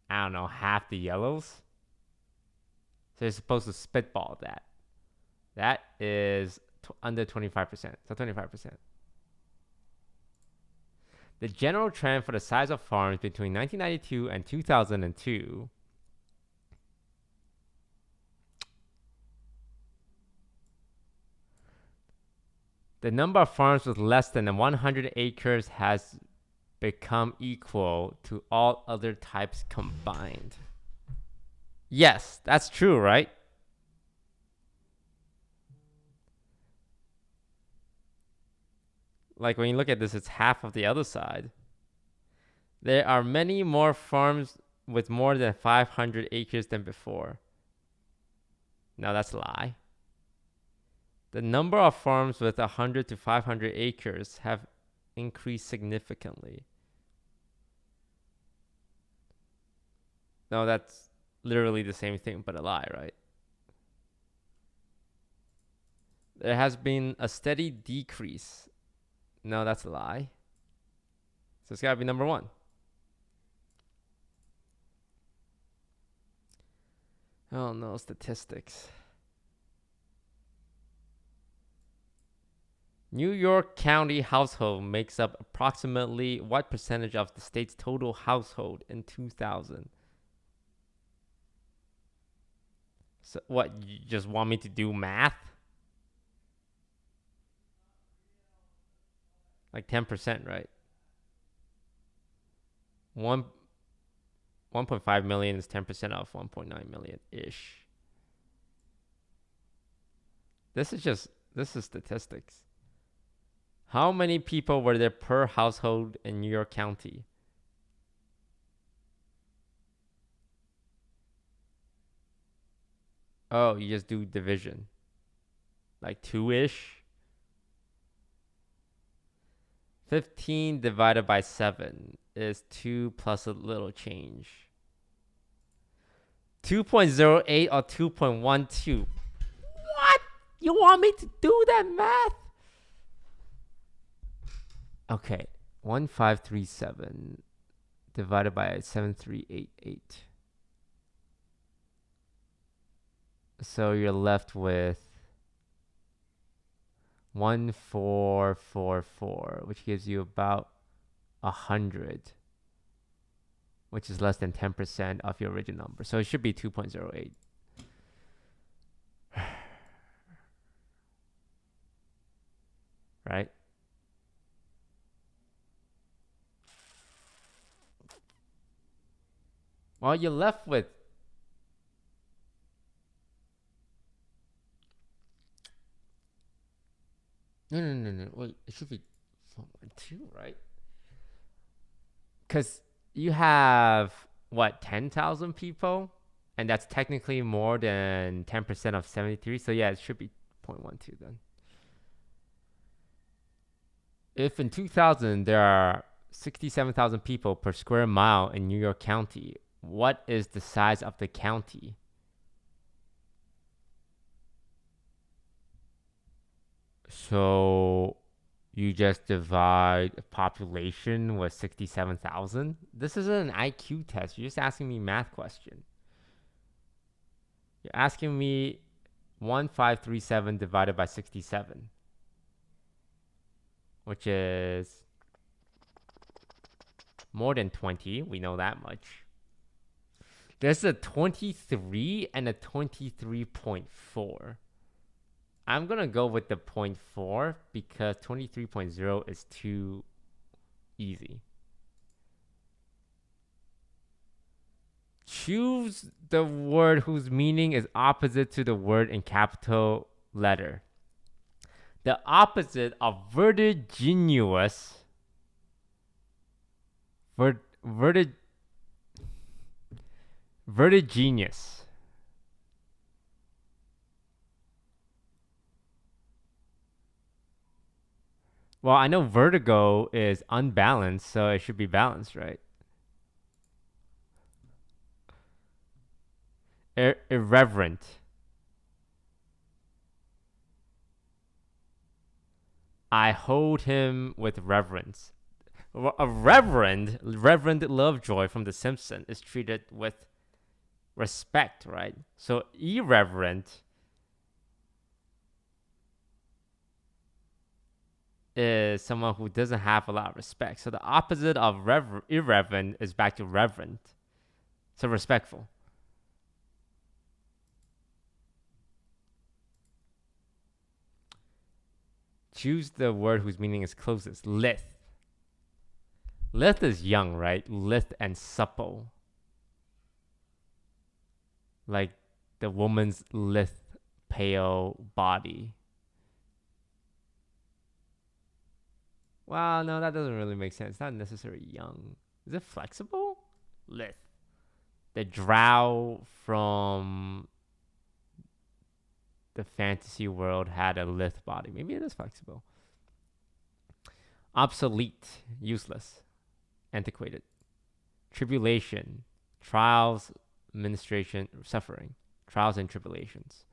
I don't know, half the yellows. So you're supposed to spitball that. That is under 25%. So 25%. The general trend for the size of farms between 1992 and 2002 . The number of farms with less than 100 acres has become equal to all other types combined. Yes, that's true, right? Like when you look at this, it's half of the other side. There are many more farms with more than 500 acres than before. No, that's a lie. The number of farms with 100 to 500 acres have increased significantly. No, that's literally the same thing, but a lie, right? There has been a steady decrease. No, that's a lie. So it's gotta be number 1. Oh no, statistics. New York County household makes up approximately what percentage of the state's total household in 2000? So what, you just want me to do math? Like 10%, right? 1.5 million is 10% of 1.9 million ish. This is statistics. How many people were there per household in New York County? Oh, you just do division. Like 2-ish? 15 divided by 7 is 2 plus a little change. 2.08 or 2.12? What? You want me to do that math? Okay, 1537 divided by 7388. So you're left with 1444, which gives you about 100, which is less than 10% of your original number. So it should be 2.08. Right? Well, you're left with no. Wait, it should be 4.2, right? Because you have what, 10,000 people, and that's technically more than 10% of 73. So yeah, it should be 0.12 then. If in 2000 there are 67,000 people per square mile in New York County, what is the size of the county? So you just divide population with 67,000? This isn't an IQ test. You're just asking me math question. You're asking me 1537 divided by 67, which is more than 20. We know that much. There's a 23 and a 23.4. I'm going to go with the 0.4 because 23.0 is too easy. Choose the word whose meaning is opposite to the word in capital letter. The opposite of vertiginous vertiginous. Well, I know vertigo is unbalanced, so it should be balanced, right? Irreverent. I hold him with reverence. A Reverend Lovejoy from The Simpsons is treated with respect, right? So irreverent is someone who doesn't have a lot of respect. So the opposite of irreverent is back to reverent. So respectful. Choose the word whose meaning is closest. Lithe. Lithe is young, right? Lithe and supple. Like the woman's lithe, pale body. Well, no, that doesn't really make sense. It's not necessarily young. Is it flexible? Lithe. The drow from the fantasy world had a lithe body. Maybe it is flexible. Obsolete, useless, antiquated. Tribulation, trials, administration, suffering, trials and tribulations.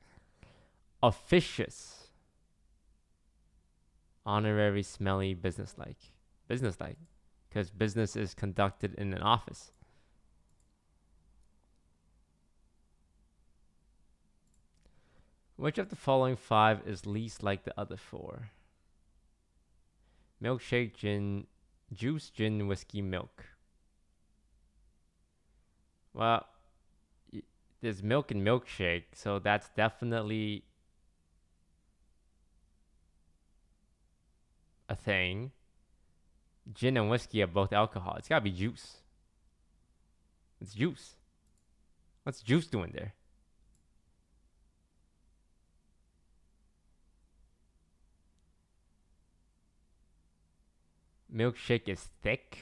Officious, Honorary, smelly, businesslike. Businesslike. Because business is conducted in an office. Which of the following 5 is least like the other 4? Milkshake, gin, juice, gin, whiskey, milk. Well, there's milk and milkshake, so that's definitely a thing. Gin and whiskey are both alcohol. It's gotta be juice. It's juice. What's juice doing there? Milkshake is thick.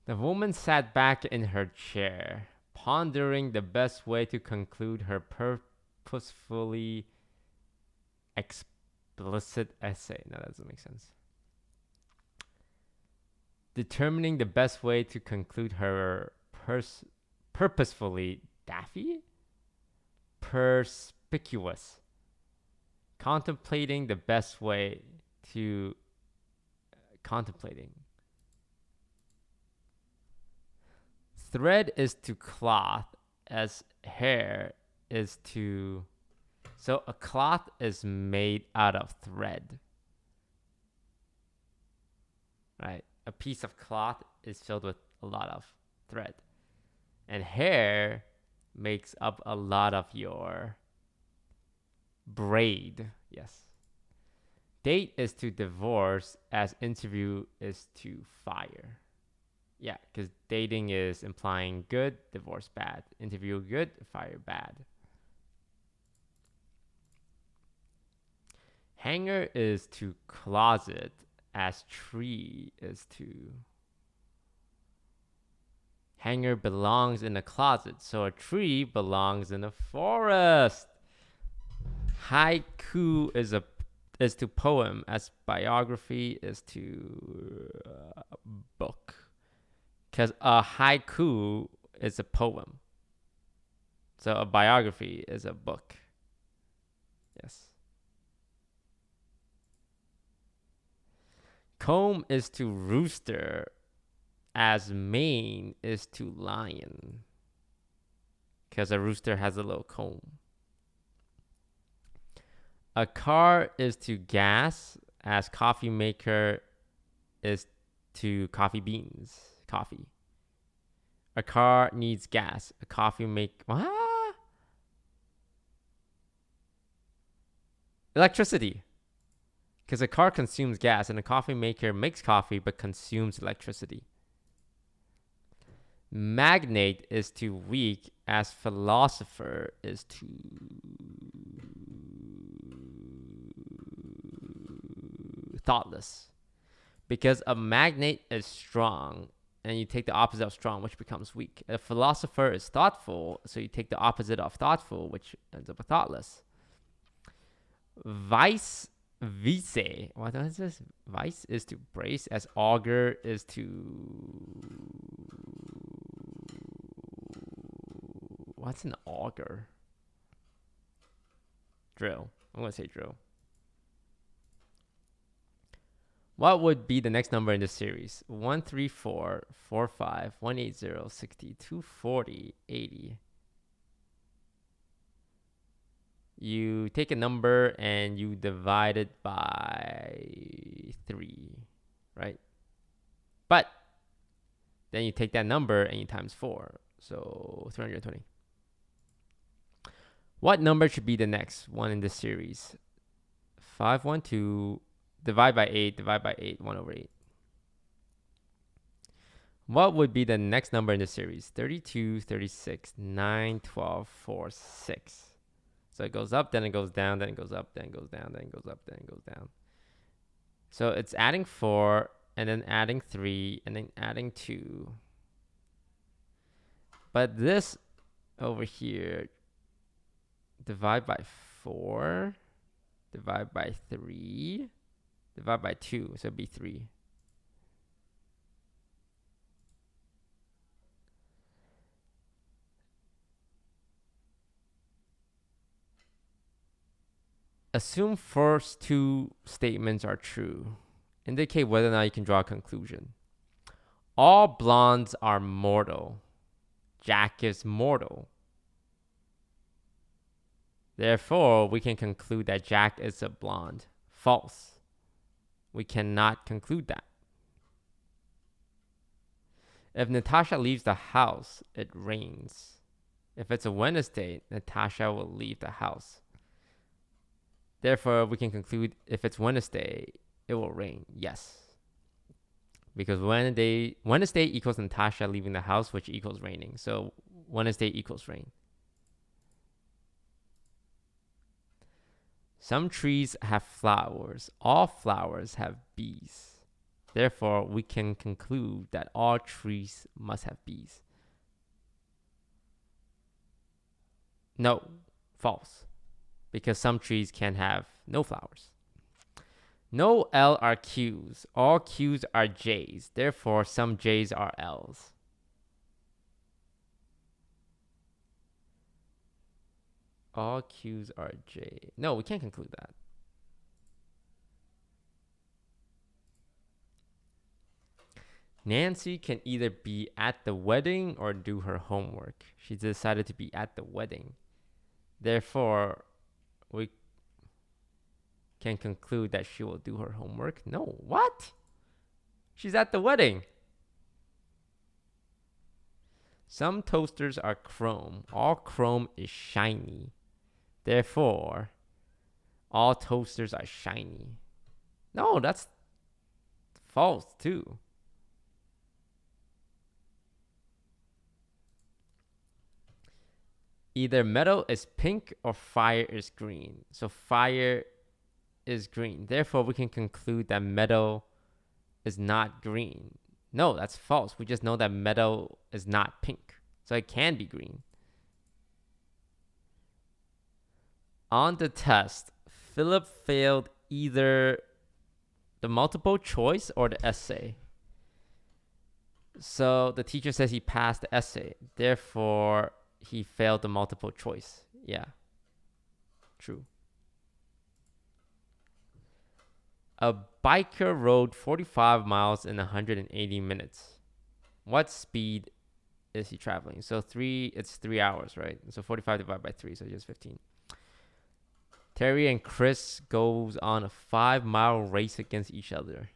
The woman sat back in her chair, pondering the best way to conclude her purposefully explicit essay. No, that doesn't make sense. Determining the best way to conclude her purposefully daffy? Perspicuous. Contemplating the best way to contemplating. Thread is to cloth as hair is to. So a cloth is made out of thread. Right? A piece of cloth is filled with a lot of thread. And hair makes up a lot of your braid. Yes. Date is to divorce as interview is to fire. Yeah, because dating is implying good, divorce bad. Interview good, fire bad. Hanger is to closet as tree is to. Hanger belongs in a closet, so a tree belongs in a forest. Haiku is to poem as biography is to book. Because a haiku is a poem. So a biography is a book. Yes. Comb is to rooster as mane is to lion. Because a rooster has a little comb. A car is to gas as coffee maker is to coffee beans. Coffee. A car needs gas. A coffee make what? Electricity. Because a car consumes gas and a coffee maker makes coffee but consumes electricity. Magnate is to weak as philosopher is to thoughtless. Because a magnate is strong and you take the opposite of strong, which becomes weak. A philosopher is thoughtful, so you take the opposite of thoughtful, which ends up thoughtless. Vice, what is this? Vice is to brace, as auger is to. What's an auger? Drill. I'm going to say drill. What would be the next number in this series? 134, 45, 180, 60, 240, 80. You take a number and you divide it by 3, right? But then you take that number and you times 4. So 320. What number should be the next one in this series? 512. Divide by 8, 1 over 8. What would be the next number in the series? 32, 36, 9, 12, 4, 6. So it goes up, then it goes down, then it goes up, then it goes down, then it goes up, then it goes down. So it's adding 4, and then adding 3, and then adding 2. But this over here, divide by 4, divide by 3, divide by 2, so it'd be 3. Assume first two statements are true. Indicate whether or not you can draw a conclusion. All blondes are mortal. Jack is mortal. Therefore, we can conclude that Jack is a blonde. False. We cannot conclude that. If Natasha leaves the house, it rains. If it's a Wednesday, Natasha will leave the house. Therefore, we can conclude if it's Wednesday, it will rain. Yes. Because Wednesday equals Natasha leaving the house, which equals raining. So Wednesday equals rain. Some trees have flowers. All flowers have bees. Therefore, we can conclude that all trees must have bees. No, false. Because some trees can have no flowers. No L are Qs. All Qs are Js. Therefore, some Js are Ls. All Qs are J. No, we can't conclude that. Nancy can either be at the wedding or do her homework. She decided to be at the wedding. Therefore, we can conclude that she will do her homework. No, what? She's at the wedding. Some toasters are chrome. All chrome is shiny. Therefore, all toasters are shiny. No, that's false too. Either metal is pink or fire is green. So fire is green. Therefore, we can conclude that metal is not green. No, that's false. We just know that metal is not pink. So it can be green. On the test, Philip failed either the multiple choice or the essay. So the teacher says he passed the essay. Therefore, he failed the multiple choice. Yeah. True. A biker rode 45 miles in 180 minutes. What speed is he traveling? So it's 3 hours, right? So 45 divided by 3, so just 15. Terry and Chris goes on a 5-mile race against each other.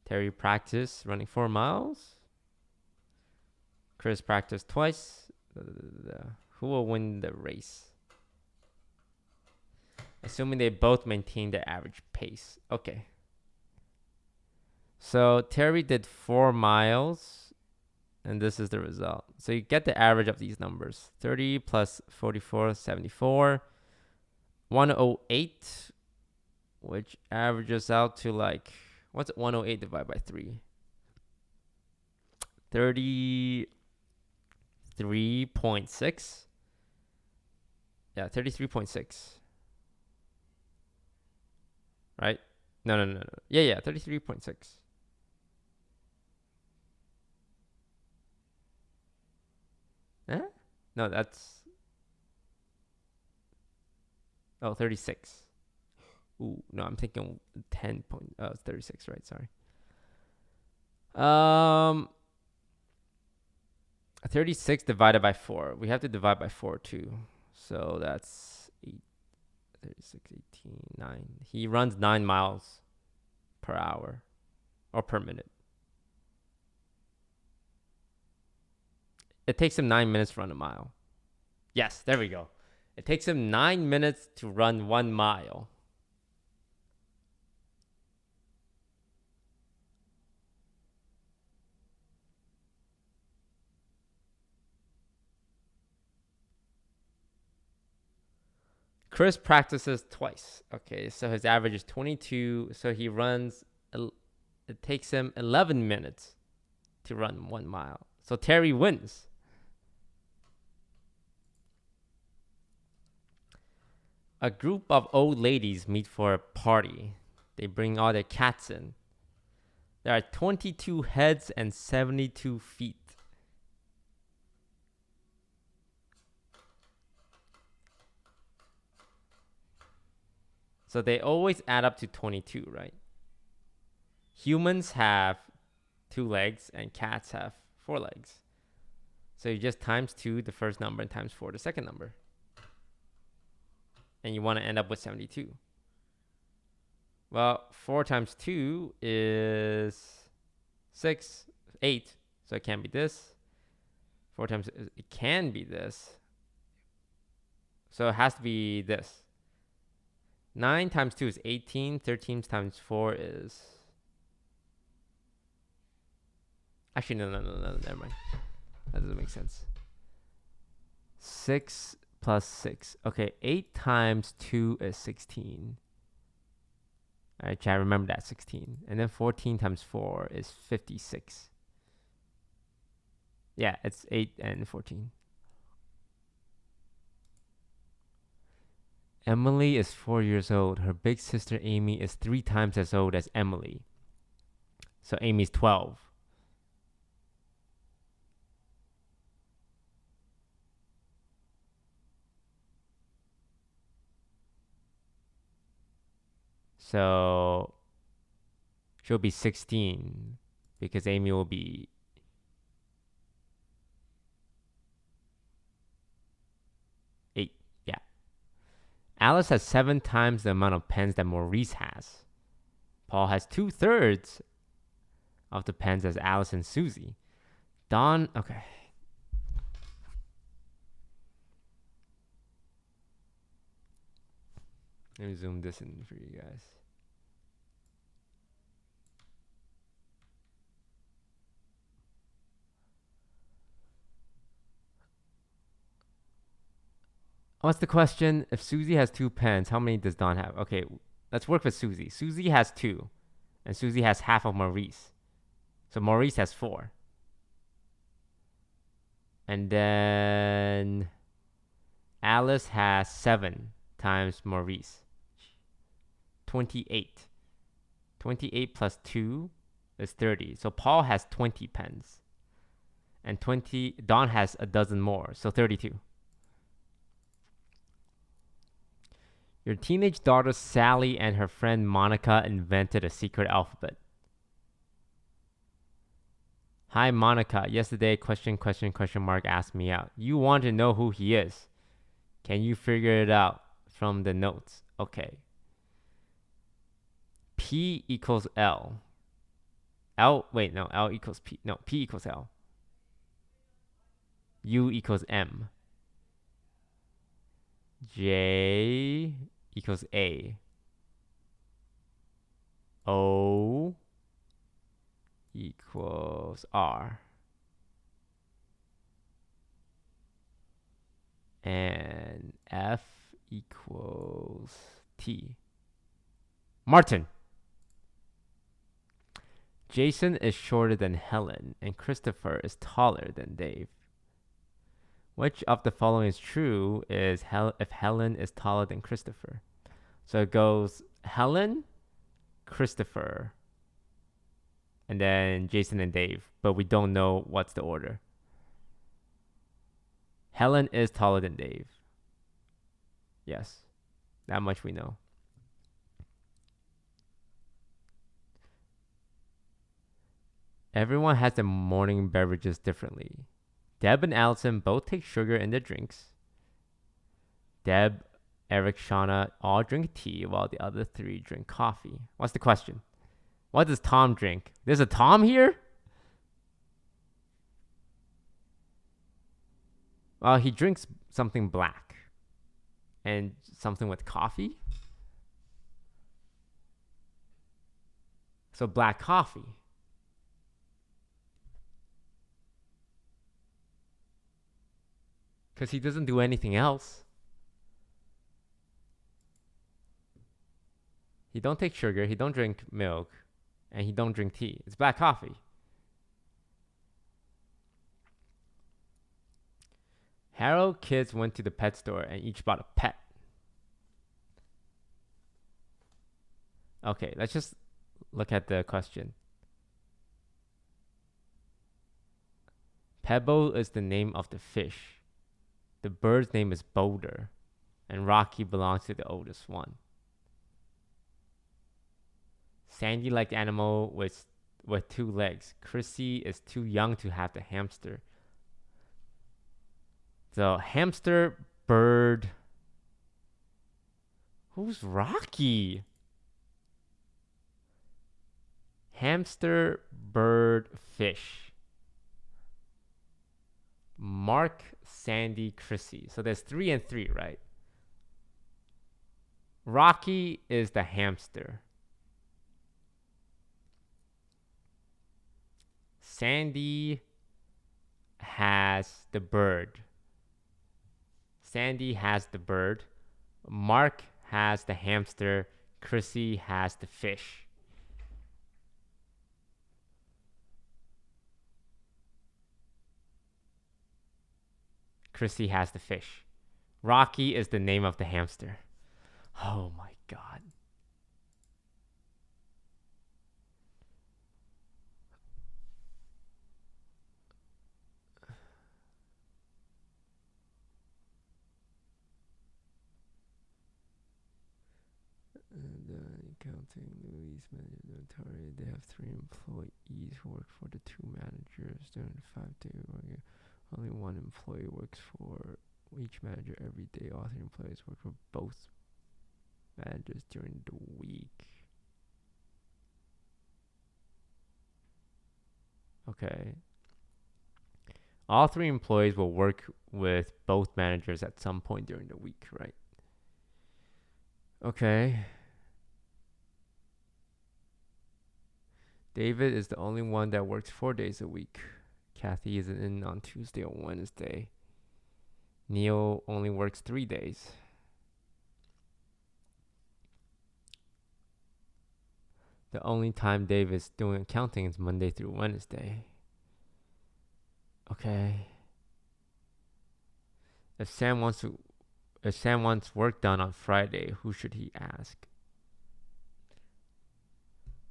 Terry practiced running 4 miles. Chris practiced twice. Who will win the race? Assuming they both maintain their average pace. Okay. So Terry did 4 miles. And this is the result. So you get the average of these numbers. 30 plus 44, 74. 108, which averages out to like, what's 108 divided by 3? 33.6. Yeah, 33.6. Right? No. Yeah, 33.6. Huh? No, that's... Oh, 36. Ooh, no, I'm thinking 10 point... Oh, it's 36, right? Sorry. 36 divided by 4. We have to divide by 4 too. So that's 36, 18, 9. He runs 9 miles per hour or per minute. It takes him 9 minutes to run a mile. Yes, there we go. It takes him 9 minutes to run 1 mile. Chris practices twice. Okay, so his average is 22. So he runs, it takes him 11 minutes to run 1 mile. So Terry wins. A group of old ladies meet for a party. They bring all their cats in. There are 22 heads and 72 feet. So they always add up to 22, right? Humans have 2 legs and cats have 4 legs. So you just times 2 the first number and times 4 the second number. And you want to end up with 72. Well, 4 times 2 is 8. So it can't be this. 4 times, it can be this. So it has to be this. 9 times 2 is 18. 13 times 4 is... Actually, no, never mind. That doesn't make sense. 6 plus 6. Okay, 8 times 2 is 16. All right, chat, remember that, 16. And then 14 times 4 is 56. Yeah, it's 8 and 14. Emily is 4 years old. Her big sister Amy is 3 times as old as Emily. So Amy's 12. So she'll be 16 because Amy will be 8. Yeah. Alice has 7 times the amount of pens that Maurice has. Paul has 2/3 of the pens as Alice and Susie. Don, okay. Let me zoom this in for you guys. What's the question? If Susie has 2 pens, how many does Don have? Okay, let's work with Susie. Susie has 2, and Susie has half of Maurice. So Maurice has 4. And then Alice has 7 times Maurice. 28. 28 plus 2 is 30. So Paul has 20 pens. And Don has a dozen more, so 32. Your teenage daughter Sally and her friend Monica invented a secret alphabet. Hi Monica, yesterday question mark asked me out. You want to know who he is. Can you figure it out from the notes? Okay. P equals L. L equals P. No, P equals L. U equals M. J equals A. O equals R. And F equals T. Martin. Jason is shorter than Helen, and Christopher is taller than Dave. Which of the following is true is if Helen is taller than Christopher? So it goes Helen, Christopher, and then Jason and Dave, but we don't know what's the order. Helen is taller than Dave. Yes, that much we know. Everyone has their morning beverages differently. Deb and Allison both take sugar in their drinks. Deb, Eric, Shauna all drink tea while the other 3 drink coffee. What's the question? What does Tom drink? There's a Tom here? Well, he drinks something black. And something with coffee? So black coffee. Because he doesn't do anything else. He don't take sugar, he don't drink milk, and he don't drink tea. It's black coffee. Harold kids went to the pet store and each bought a pet. Okay, let's just look at the question. Pebble is the name of the fish. The bird's name is Boulder, and Rocky belongs to the oldest one. Sandy liked animal with 2 legs. Chrissy is too young to have the hamster. So hamster, bird. Who's Rocky? Hamster, bird, fish. Mark, Sandy, Chrissy. So there's 3 and 3, right? Rocky is the hamster. Sandy has the bird. Sandy has the bird. Mark has the hamster. Chrissy has the fish. Chrissy has the fish. Rocky is the name of the hamster. Oh my god. Counting Louise manager, they have 3 employees who work for the 2 managers during the 5-day work. Only 1 employee works for each manager every day. All 3 employees work for both managers during the week. Okay. All 3 employees will work with both managers at some point during the week, right? Okay. David is the only one that works 4 days a week. Kathy isn't in on Tuesday or Wednesday. Neil only works 3 days. The only time Dave is doing accounting is Monday through Wednesday. Okay. If Sam wants work done on Friday, who should he ask?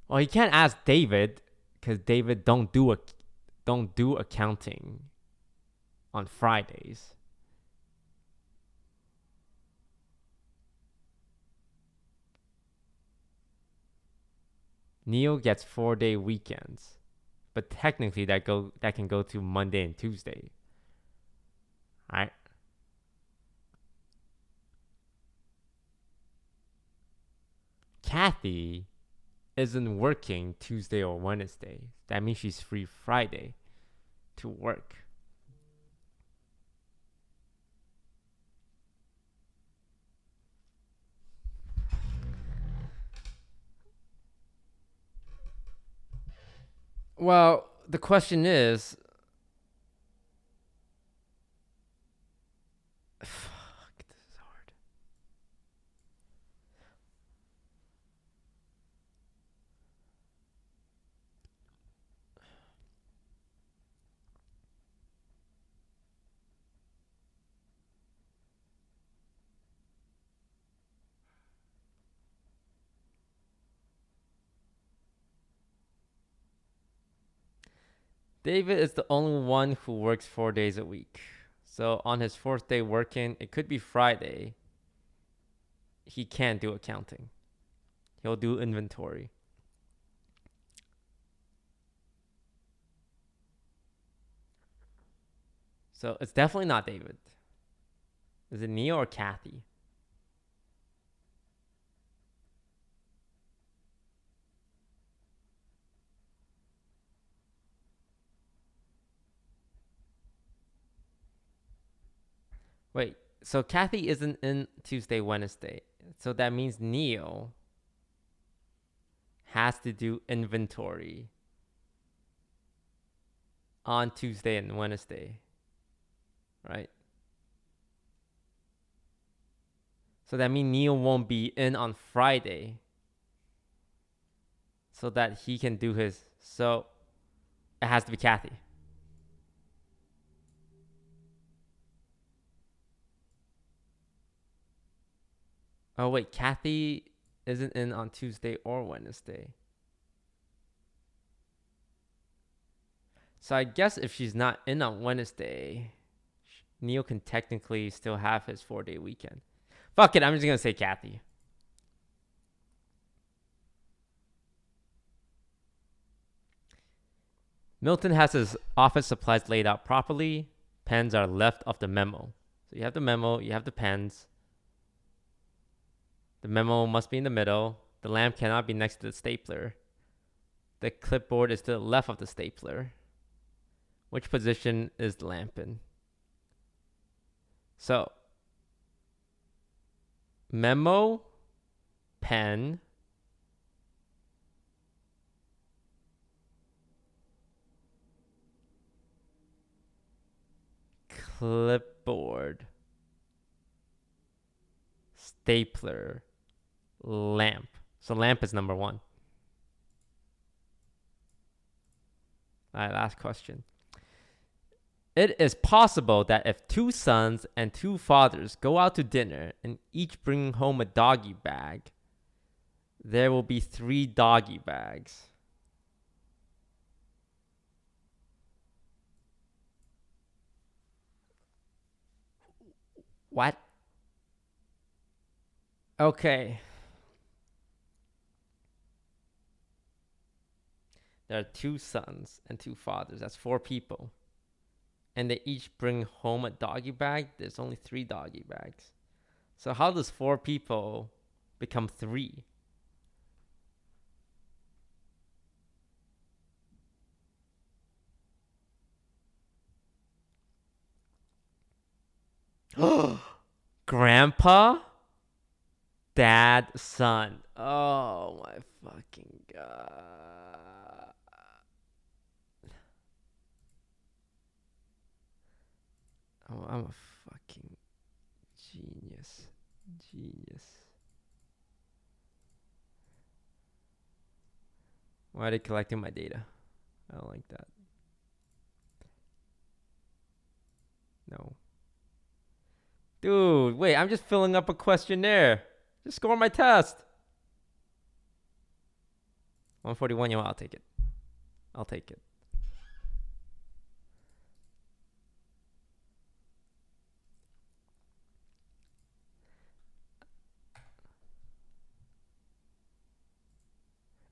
Well, he can't ask David because David don't do accounting on Fridays. Neil gets 4-day weekends, but technically that can go to Monday and Tuesday. All right. Kathy isn't working Tuesday or Wednesday. That means she's free Friday to work. Well, the question is, fuck, this is hard. David is the only one who works 4 days a week. So on his 4th day working, it could be Friday. He can't do accounting. He'll do inventory. So it's definitely not David. Is it Neil or Kathy? Wait, so Kathy isn't in Tuesday, Wednesday. So that means Neil has to do inventory on Tuesday and Wednesday, right? So that means Neil won't be in on Friday so that he can do his. So it has to be Kathy. Oh, wait, Kathy isn't in on Tuesday or Wednesday. So I guess if she's not in on Wednesday, Neil can technically still have his 4-day weekend. Fuck it, I'm just going to say Kathy. Milton has his office supplies laid out properly. Pens are left of the memo. So you have the memo, you have the pens. The memo must be in the middle. The lamp cannot be next to the stapler. The clipboard is to the left of the stapler. Which position is the lamp in? So, memo, pen, clipboard, stapler, lamp. So lamp is number 1. All right, last question. It is possible that if 2 sons and 2 fathers go out to dinner and each bring home a doggy bag, there will be 3 doggy bags. What? Okay. There are 2 sons and 2 fathers. That's 4 people. And they each bring home a doggy bag. There's only 3 doggy bags. So how does 4 people become 3? Grandpa, dad, son. Oh my fucking god. Oh, I'm a fucking genius. Why are they collecting my data? I don't like that. No. Dude, wait, I'm just filling up a questionnaire. Just score my test. 141, I'll take it. I'll take it.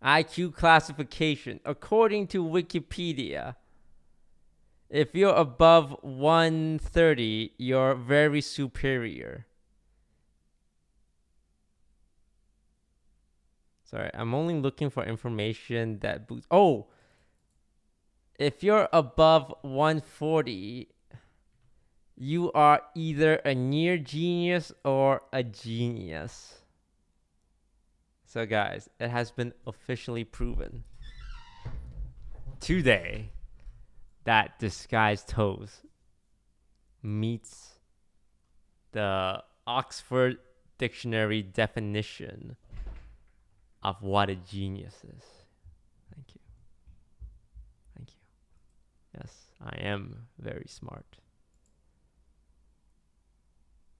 IQ classification. According to Wikipedia, if you're above 130, you're very superior. Sorry, I'm only looking for information that boosts. Oh, if you're above 140, you are either a near genius or a genius. So guys, it has been officially proven today that DisguisedToast meets the Oxford Dictionary definition of what a genius is. Thank you. Thank you. Yes, I am very smart.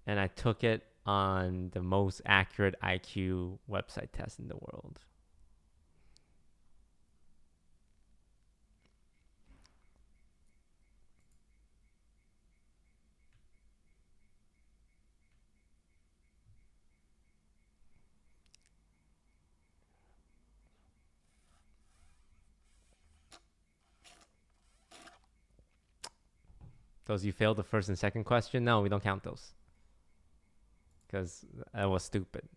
And I took it on the most accurate IQ website test in the world. Those you failed the first and second question? No, we don't count those. Because that was stupid.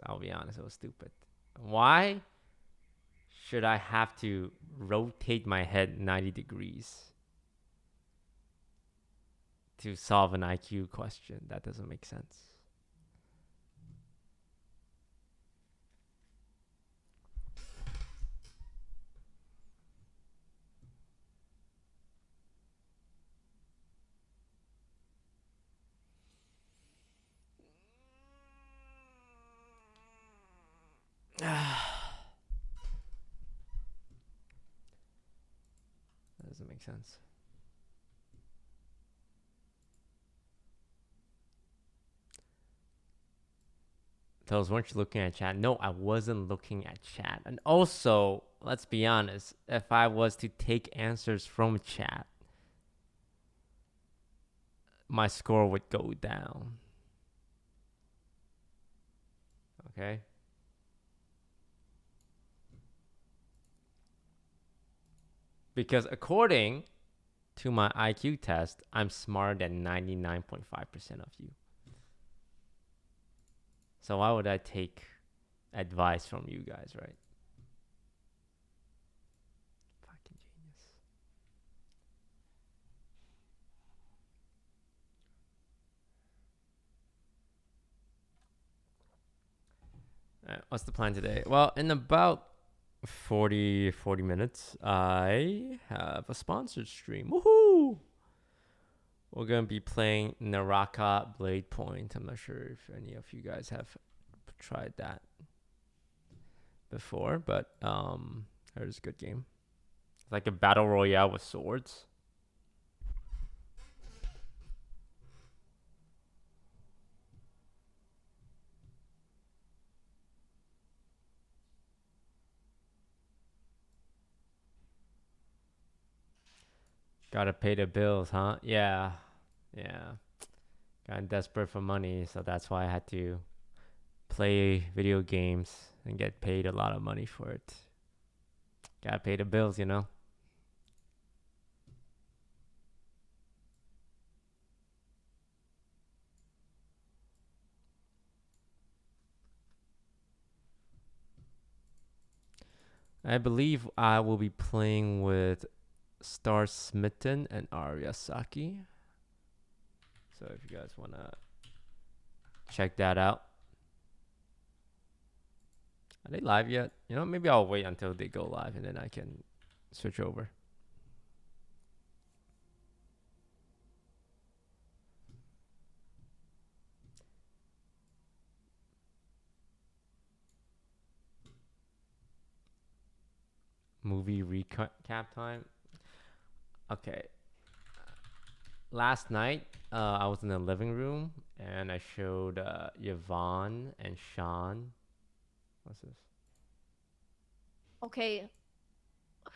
I'll be honest, it was stupid. Why should I have to rotate my head 90 degrees to solve an IQ question? That doesn't make sense. That doesn't make sense. Those weren't you looking at chat? No, I wasn't looking at chat. And also, let's be honest, if I was to take answers from chat, my score would go down. Okay? Because according to my IQ test, I'm smarter than 99.5% of you. So why would I take advice from you guys, right? Fucking genius. All right, what's the plan today? Well, in about 40 minutes, I have a sponsored stream. Woohoo! We're going to be playing Naraka Blade Point. I'm not sure if any of you guys have tried that before, but it was a good game. It's like a battle royale with swords. Gotta pay the bills, huh? Yeah. Got desperate for money, so that's why I had to play video games and get paid a lot of money for it. Gotta pay the bills, you know? I believe I will be playing with Star Smitten and Ariasaki. So if you guys want to check that out. Are they live yet? You know, maybe I'll wait until they go live and then I can switch over. Movie recap time. Okay. Last night, I was in the living room and I showed Yvonne and Sean. What's this? Okay.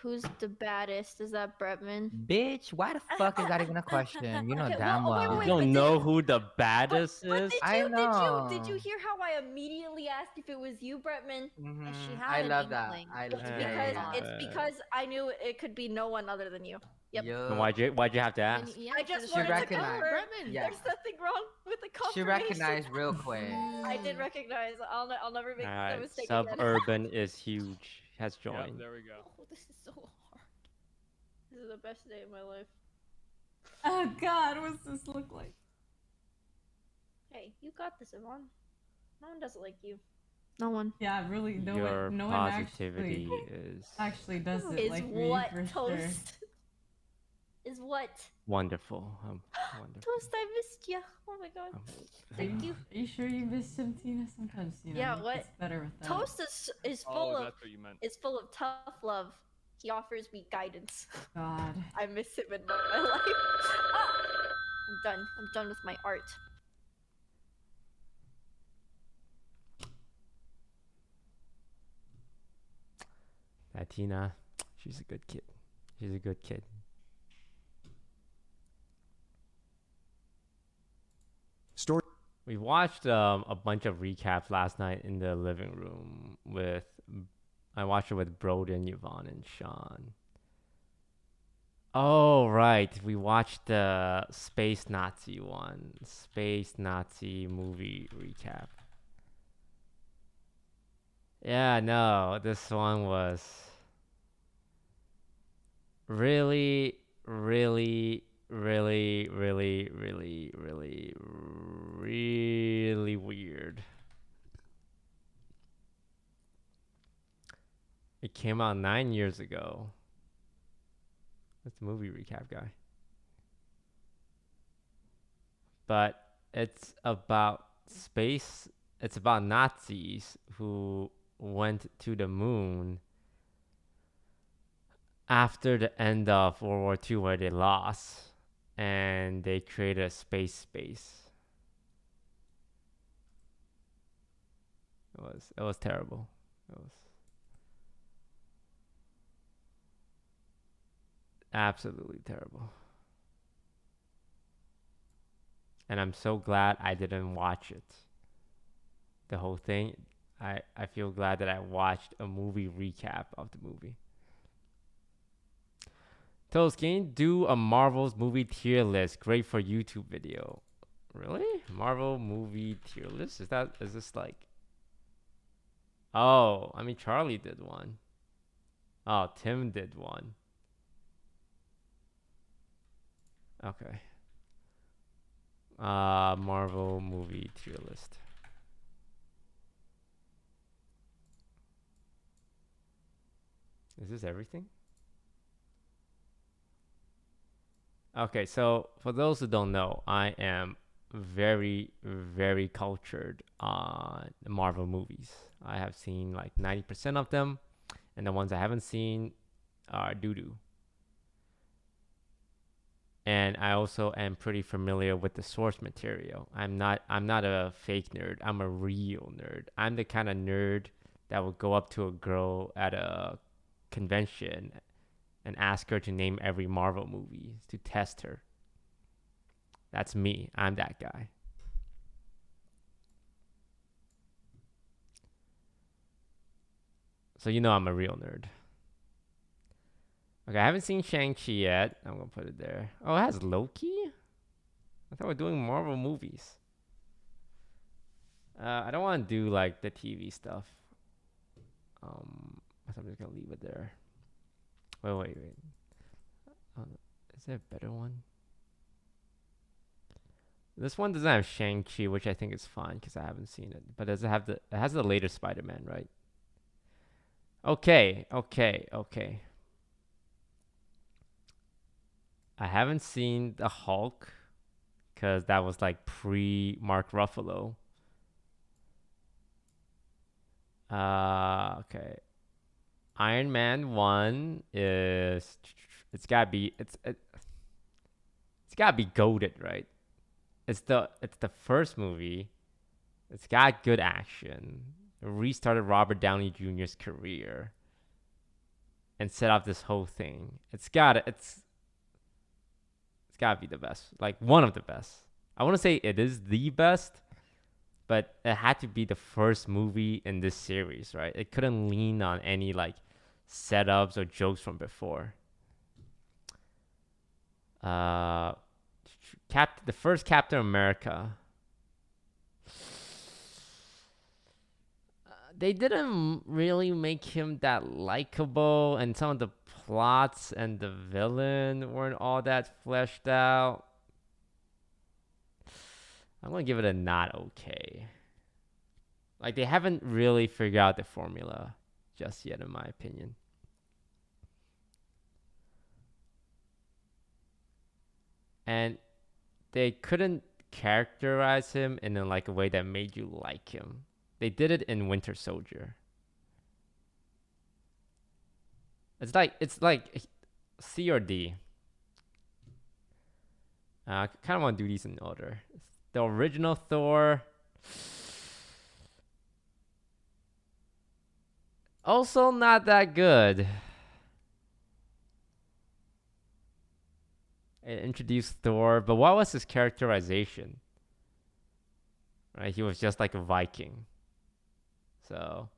Who's the baddest? Is that Bretman? Bitch, why the fuck is that even a question? You know damn well. You don't know who the baddest but is? did you hear how I immediately asked if it was you, Bretman? Mm-hmm. She had I an love that. inkling. I love It's because I knew it could be no one other than you. Yep. And why'd you have to And then, ask? yeah, I just She wanted to recognized- confirm. Bretman. Yeah. There's nothing wrong with the confirmation. She recognized real quick. I did recognize. I'll never make that mistake Suburban is huge. Has joined. Yep, there we go. Oh, this is so hard. This is the best day of my life. Oh God, what's this look like? Hey, you got this, Yvonne. No one doesn't like you. No one. Yeah, really, no Your one, no one positivity actually does it Is like what me for toast? sure. Is what? wonderful. Wonderful. Toast, I missed you. Oh my god. Thank you. Are you sure you missed him, Tina? Sometimes you know. Yeah, it what? gets better with that. Toast is full of That's what you meant. full of tough love. He offers me guidance. God. I miss him in my life. Ah! I'm done. I'm done with my art. That Tina, she's a good kid. She's a good kid. Story. We watched a bunch of recaps last night in the living room with. I watched it with Broden, Yvonne, and Sean. Oh right, we watched the Space Nazi one, Space Nazi movie recap. Yeah, no, this one was really, really, really, really, really, really, really weird. It came out 9 years ago. That's the movie recap guy. But it's about space. It's about Nazis who went to the moon after the end of World War II, where they lost, and they created a space. It was terrible. It was absolutely terrible. And I'm so glad I didn't watch it. The whole thing. I feel glad that I watched a movie recap of the movie. Toast, can you do a Marvel's movie tier list? Great for YouTube video. Really? Marvel movie tier list? Is this like... Oh, I mean, Charlie did one. Oh, Tim did one. Okay. Marvel movie tier list. Is this everything? Okay, so for those who don't know, I am very, very cultured on Marvel movies. I have seen like 90% of them, and the ones I haven't seen are doo-doo. And I also am pretty familiar with the source material. I'm not a fake nerd. I'm a real nerd. I'm the kind of nerd that would go up to a girl at a convention and ask her to name every Marvel movie to test her. That's me. I'm that guy. So you know I'm a real nerd. Okay, I haven't seen Shang-Chi yet. I'm going to put it there. Oh, it has Loki? I thought we were doing Marvel movies. I don't want to do like the TV stuff. So I'm just going to leave it there. Wait. Is there a better one? This one doesn't have Shang-Chi, which I think is fine because I haven't seen it. But does it have it has the later Spider-Man, right? Okay. I haven't seen the Hulk because that was like pre-Mark Ruffalo. Okay. Iron Man 1 is it's gotta be goated, right? It's the first movie. It's got good action. It restarted Robert Downey Jr.'s career and set up this whole thing. It's gotta be the best. Like one of the best. I wanna say it is the best, but it had to be the first movie in this series, right? It couldn't lean on any like setups or jokes from before. The first Captain America. They didn't really make him that likable, and some of the plots and the villain weren't all that fleshed out. I'm gonna give it a not okay. Like they haven't really figured out the formula just yet, in my opinion. And they couldn't characterize him in like a way that made you like him. They did it in Winter Soldier. It's like C or D. I kind of want to do these in order. The original Thor. Also not that good. It introduced Thor, but what was his characterization? Right, he was just like a Viking. So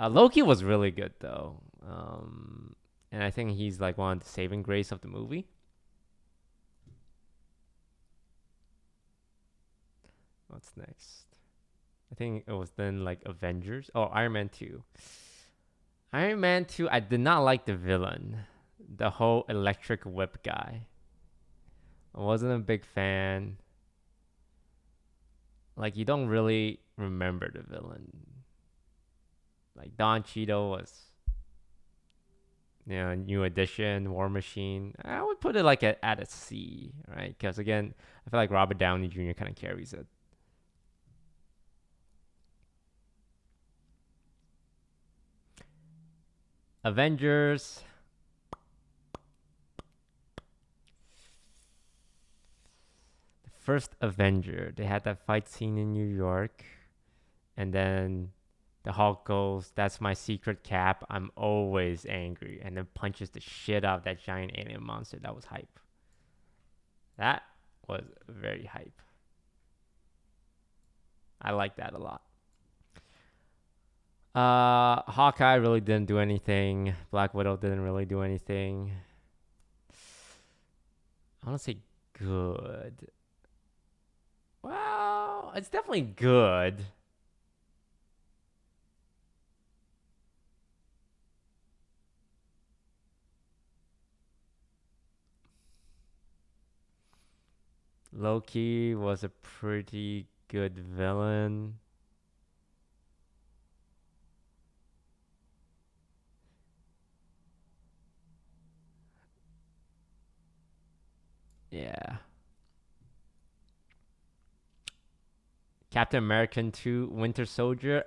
Loki was really good though. And I think he's like one of the saving grace of the movie. What's next? I think it was then like Avengers. Oh, Iron Man 2. Iron Man 2, I did not like the villain. The whole electric whip guy. I wasn't a big fan. Like, you don't really remember the villain. Like, Don Cheadle was, New Edition, War Machine. I would put it like at a C, right? Because again, I feel like Robert Downey Jr. kind of carries it. Avengers. The first Avenger. They had that fight scene in New York. And then the Hulk goes, "That's my secret cap. I'm always angry." And then punches the shit out of that giant alien monster. That was hype. That was very hype. I like that a lot. Hawkeye really didn't do anything. Black Widow didn't really do anything. I want to say good. Well, it's definitely good. Loki was a pretty good villain. Yeah. Captain America 2 Winter Soldier,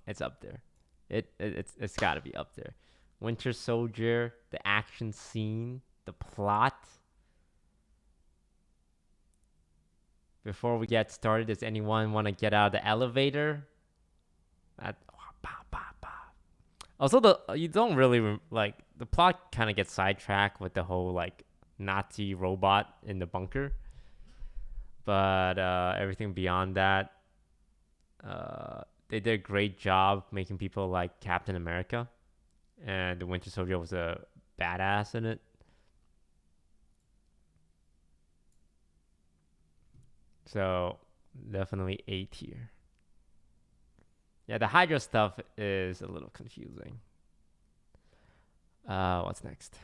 it's up there. It's got to be up there. Winter Soldier, the action scene, the plot. Before we get started, does anyone want to get out of the elevator? Also, you don't really like the plot. Kind of gets sidetracked with the whole like Nazi robot in the bunker, but everything beyond that, they did a great job making people like Captain America, and the Winter Soldier was a badass in it. So definitely A tier. Yeah, the Hydra stuff is a little confusing. What's next?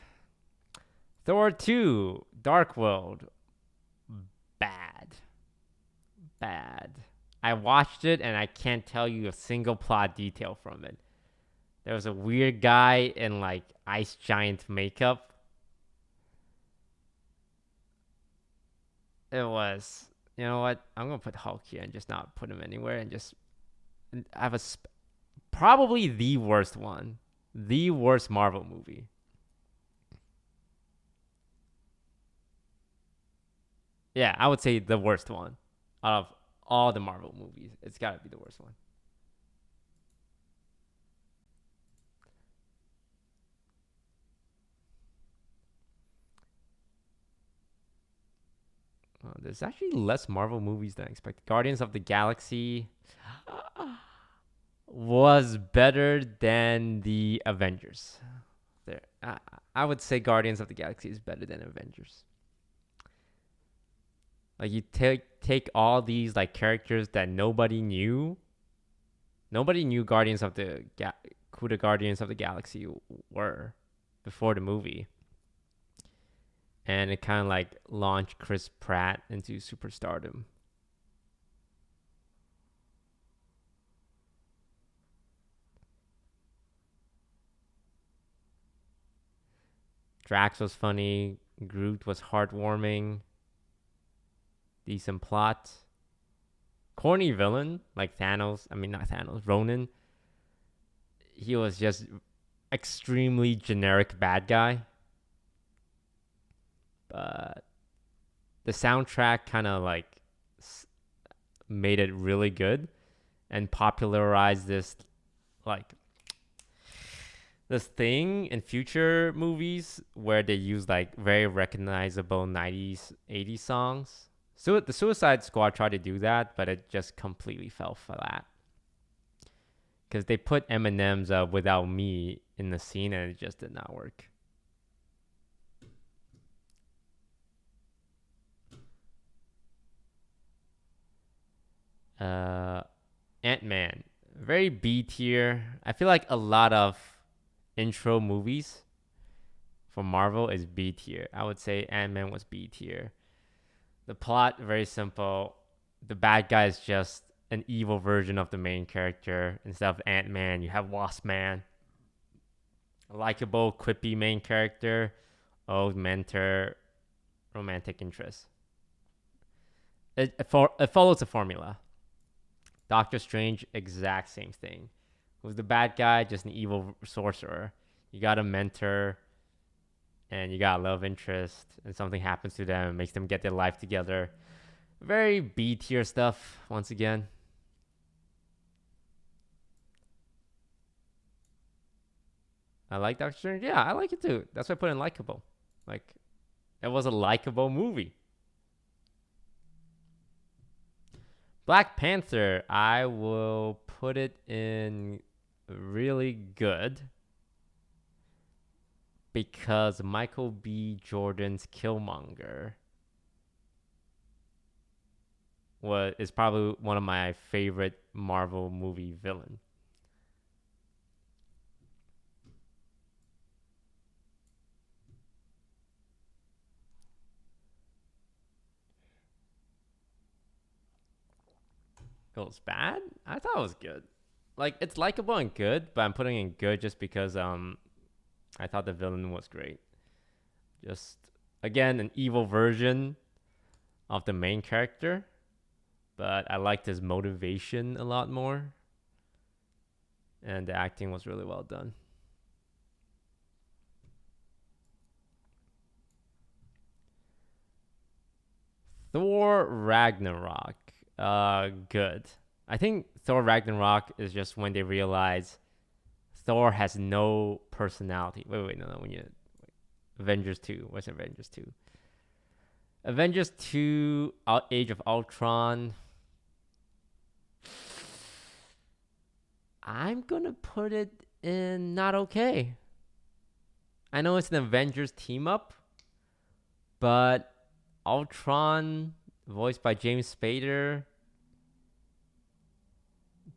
Thor 2, Dark World. Bad. I watched it and I can't tell you a single plot detail from it. There was a weird guy in like ice giant makeup. It was, you know what? I'm gonna put Hulk here and just not put him anywhere and just have probably the worst one, the worst Marvel movie. Yeah, I would say the worst one out of all the Marvel movies. It's got to be the worst one. There's actually less Marvel movies than I expected. Guardians of the Galaxy was better than the Avengers. There, I would say Guardians of the Galaxy is better than Avengers. Like you take all these like characters that nobody knew. Nobody knew Guardians of the who the Guardians of the Galaxy were before the movie. And it kind of like launched Chris Pratt into superstardom. Drax was funny. Groot was heartwarming. Decent plot. Corny villain like Thanos. I mean, not Thanos. Ronan. He was just extremely generic bad guy. But the soundtrack kind of like made it really good and popularized this like this thing in future movies where they use like very recognizable 90s 80s songs. So the Suicide Squad tried to do that, but it just completely fell flat because they put Eminem's Without Me in the scene and it just did not work. Ant-Man, very B tier. I feel like a lot of intro movies for Marvel is B tier. I would say Ant-Man was B tier. The plot, very simple. The bad guy is just an evil version of the main character. Instead of Ant-Man, you have Wasp Man. A likable, quippy main character. Old mentor, romantic interest. It follows a formula. Doctor Strange, exact same thing. Who's the bad guy? Just an evil sorcerer. You got a mentor, and you got a love interest, and something happens to them and makes them get their life together. Very B tier stuff, once again. I like Doctor Strange. Yeah, I like it too. That's why I put in likable. Like, it was a likable movie. Black Panther, I will put it in really good because Michael B. Jordan's Killmonger is probably one of my favorite Marvel movie villain. It was bad? I thought it was good. Like, it's likable and good, but I'm putting in good just because I thought the villain was great. Just again an evil version of the main character, but I liked his motivation a lot more. And the acting was really well done. Thor Ragnarok. Good. I think Thor Ragnarok is just when they realize Thor has no personality. Wait, no. When you Avengers 2. What's Avengers 2? Avengers 2 Age of Ultron. I'm gonna put it in not okay. I know it's an Avengers team up, but Ultron, voiced by James Spader,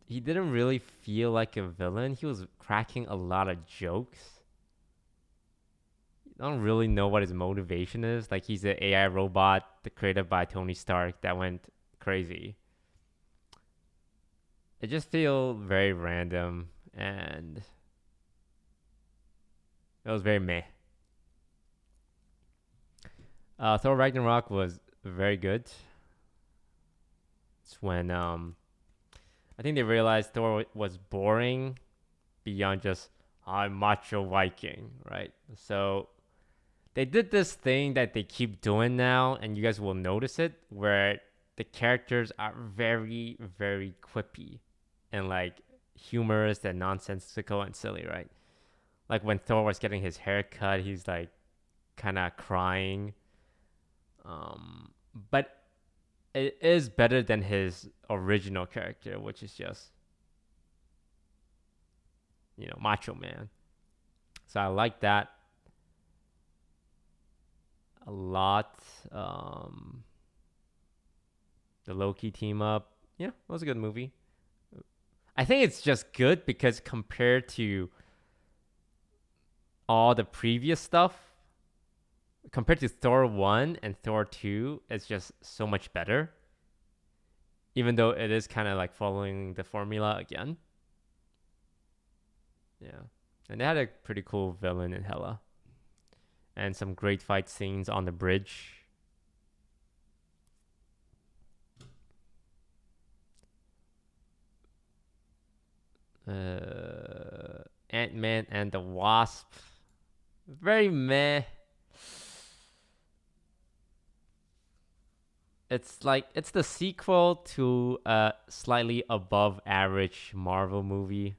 he didn't really feel like a villain. He was cracking a lot of jokes. I don't really know what his motivation is. Like, he's an AI robot created by Tony Stark that went crazy. It just feels very random, and it was very meh. Thor Ragnarok was very good. It's when I think they realized Thor was boring beyond just I'm macho Viking, right? So they did this thing that they keep doing now, and you guys will notice it, where the characters are very, very quippy and like humorous and nonsensical and silly, right? Like when Thor was getting his hair cut, he's like kind of crying. But it is better than his original character, which is just, Macho Man. So I like that a lot. The Loki team up, yeah, it was a good movie. I think it's just good because compared to all the previous stuff, compared to Thor 1 and Thor 2, it's just so much better. Even though it is kind of like following the formula again. Yeah. And they had a pretty cool villain in Hela. And some great fight scenes on the bridge. Ant-Man and the Wasp. Very meh. It's the sequel to a slightly above average Marvel movie.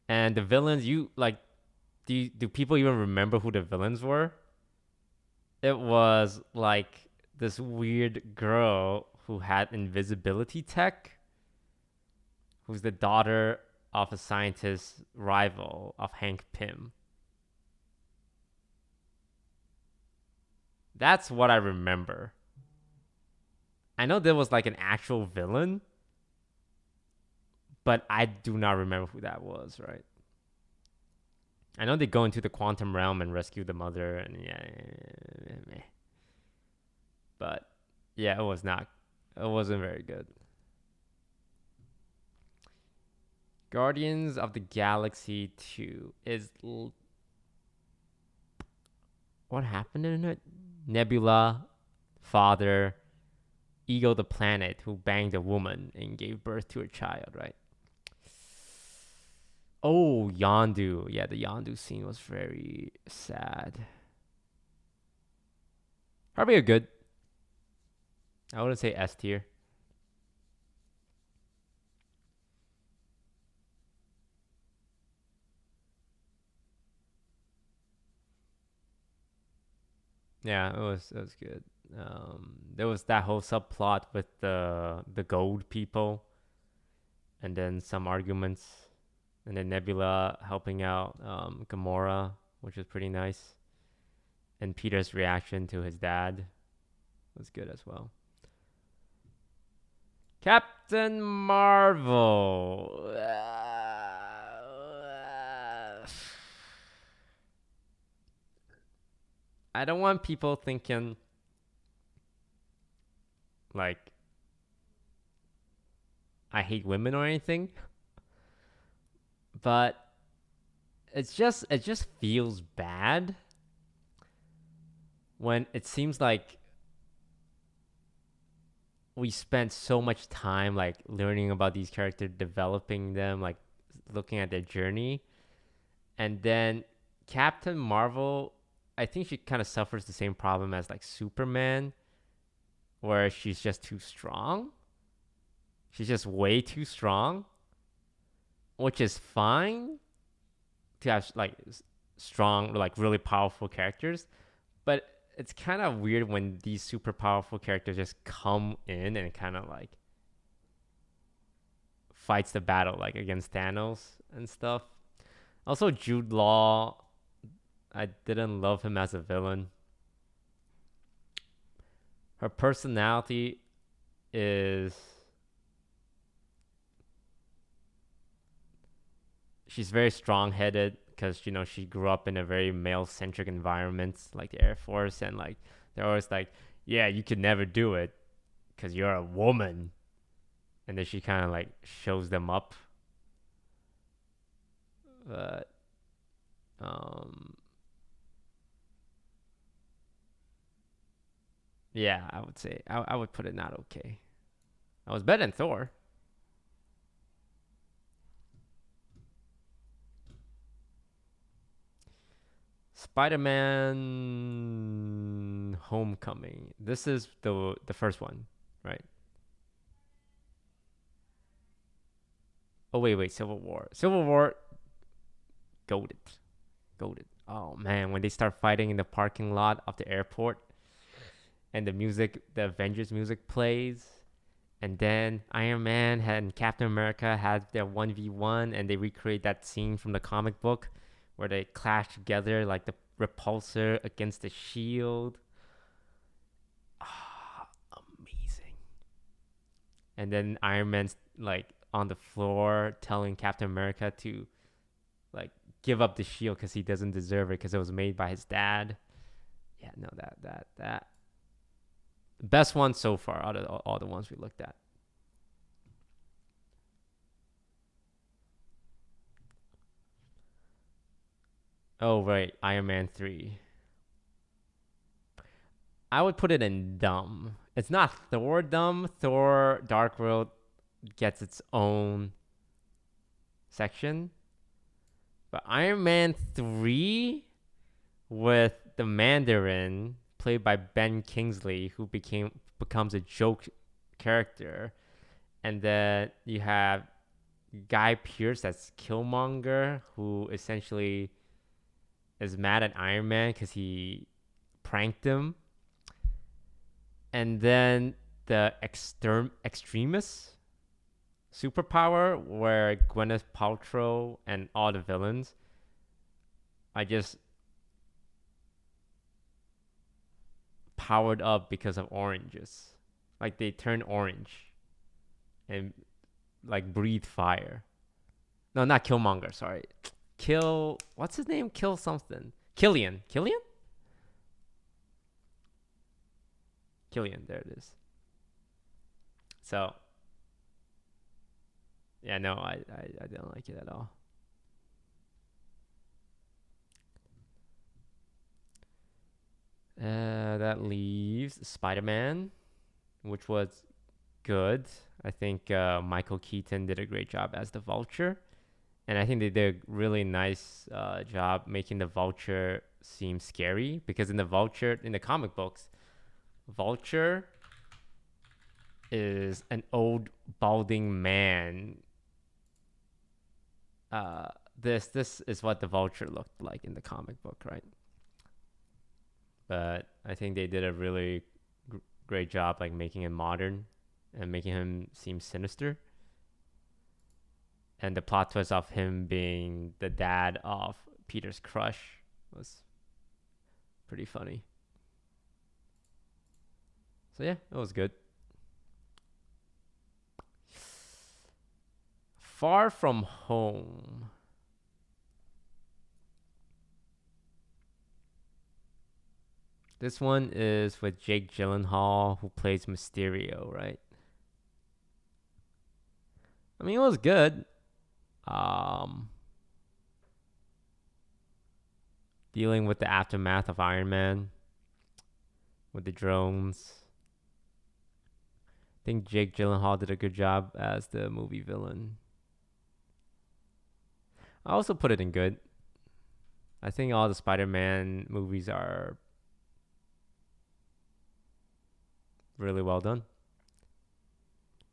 And the villains, do people even remember who the villains were? It was like this weird girl who had invisibility tech, who's the daughter of a scientist rival of Hank Pym. That's what I remember. I know there was like an actual villain, but I do not remember who that was, right? I know they go into the quantum realm and rescue the mother, and yeah. But yeah, it wasn't very good. Guardians of the Galaxy 2 is what happened in it? Nebula, father, Ego the planet who banged a woman and gave birth to a child, right? Oh, Yondu. Yeah, the Yondu scene was very sad. Probably a good. I wouldn't say S tier. Yeah, it was good. There was that whole subplot with the gold people, and then some arguments. And then Nebula helping out Gamora, which was pretty nice. And Peter's reaction to his dad was good as well. Captain Marvel. I don't want people thinking like I hate women or anything, but it just feels bad when it seems like we spent so much time like learning about these characters, developing them, like looking at their journey, and then Captain Marvel, I think she kind of suffers the same problem as like Superman, where she's just too strong. She's just way too strong, which is fine to have like strong, like really powerful characters, but it's kind of weird when these super powerful characters just come in and kind of like fights the battle like against Thanos and stuff. Also, Jude Law, I didn't love him as a villain. Her personality is, she's very strong-headed because she grew up in a very male-centric environment like the Air Force, and like they're always like, yeah, you could never do it because you're a woman, and then she kind of like shows them up. But yeah, I would say I would put it not okay. I was better than Thor. Spider-Man Homecoming. This is the first one, right? Oh wait, Civil War. Civil War, goated. Oh man, when they start fighting in the parking lot of the airport, and the Avengers music plays, and then Iron Man and Captain America had their 1v1, and they recreate that scene from the comic book where they clash together like the repulsor against the shield. Ah, amazing. And then Iron Man's like on the floor telling Captain America to like give up the shield because he doesn't deserve it because it was made by his dad. Yeah, no, that best one so far out of all the ones we looked at. Oh right, Iron Man 3. I would put it in dumb. It's not Thor dumb. Thor Dark World gets its own section. But Iron Man 3 with the Mandarin played by Ben Kingsley, who becomes a joke character, and then you have Guy Pearce as Killmonger, who essentially is mad at Iron Man because he pranked him, and then the extremist superpower where Gwyneth Paltrow and all the villains, I just powered up because of oranges. Like they turn orange and like breathe fire. No, not Killmonger, sorry. What's his name? Kill something. Killian, there it is. So yeah, no, I didn't like it at all. That leaves Spider-Man, which was good. I think Michael Keaton did a great job as the Vulture, and I think they did a really nice job making the Vulture seem scary, because in the comic books, Vulture is an old balding man. This is what the Vulture looked like in the comic book, right? But I think they did a really great job like making him modern and making him seem sinister. And the plot twist of him being the dad of Peter's crush was pretty funny. So yeah, it was good. Far From Home. This one is with Jake Gyllenhaal, who plays Mysterio, right? I mean, it was good. Dealing with the aftermath of Iron Man with the drones. I think Jake Gyllenhaal did a good job as the movie villain. I also put it in good. I think all the Spider-Man movies are really well done.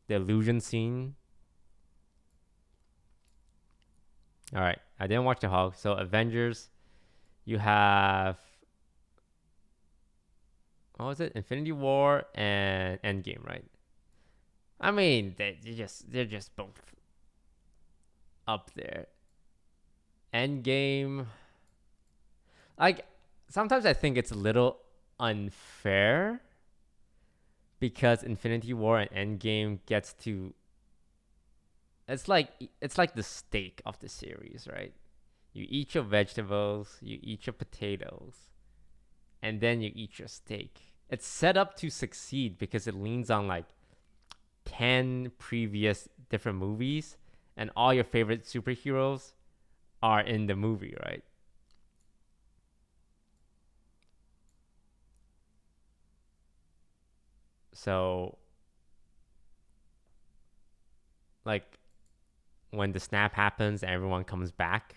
The illusion scene. All right, I didn't watch the Hulk. So Avengers, you have, what was it? Infinity War and Endgame, right? I mean, they're just both up there. Endgame, like, sometimes I think it's a little unfair because Infinity War and Endgame gets to, it's like the steak of the series, right? You eat your vegetables, you eat your potatoes, and then you eat your steak. It's set up to succeed because it leans on like 10 previous different movies, and all your favorite superheroes are in the movie, right? So, like, when the snap happens, everyone comes back.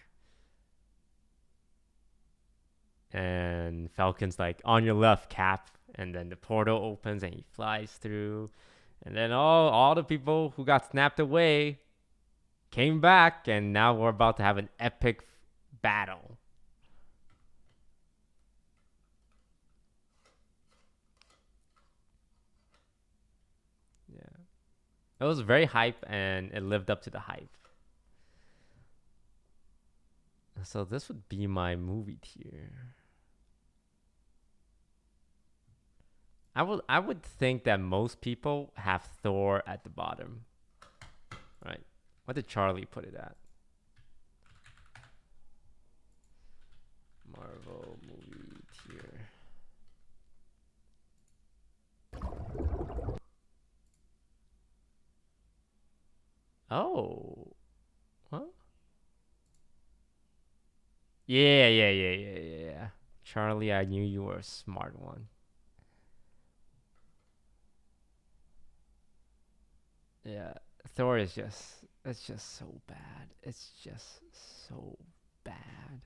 And Falcon's like, on your left, Cap. And then the portal opens and he flies through. And then all the people who got snapped away came back. And now we're about to have an epic battle. Yeah. It was very hype and it lived up to the hype. So this would be my movie tier. I would think that most people have Thor at the bottom. Right. What did Charlie put it at? Marvel movie tier. Oh. Huh? Yeah. Charlie, I knew you were a smart one. Yeah. Thor is just, it's just so bad. It's just so bad.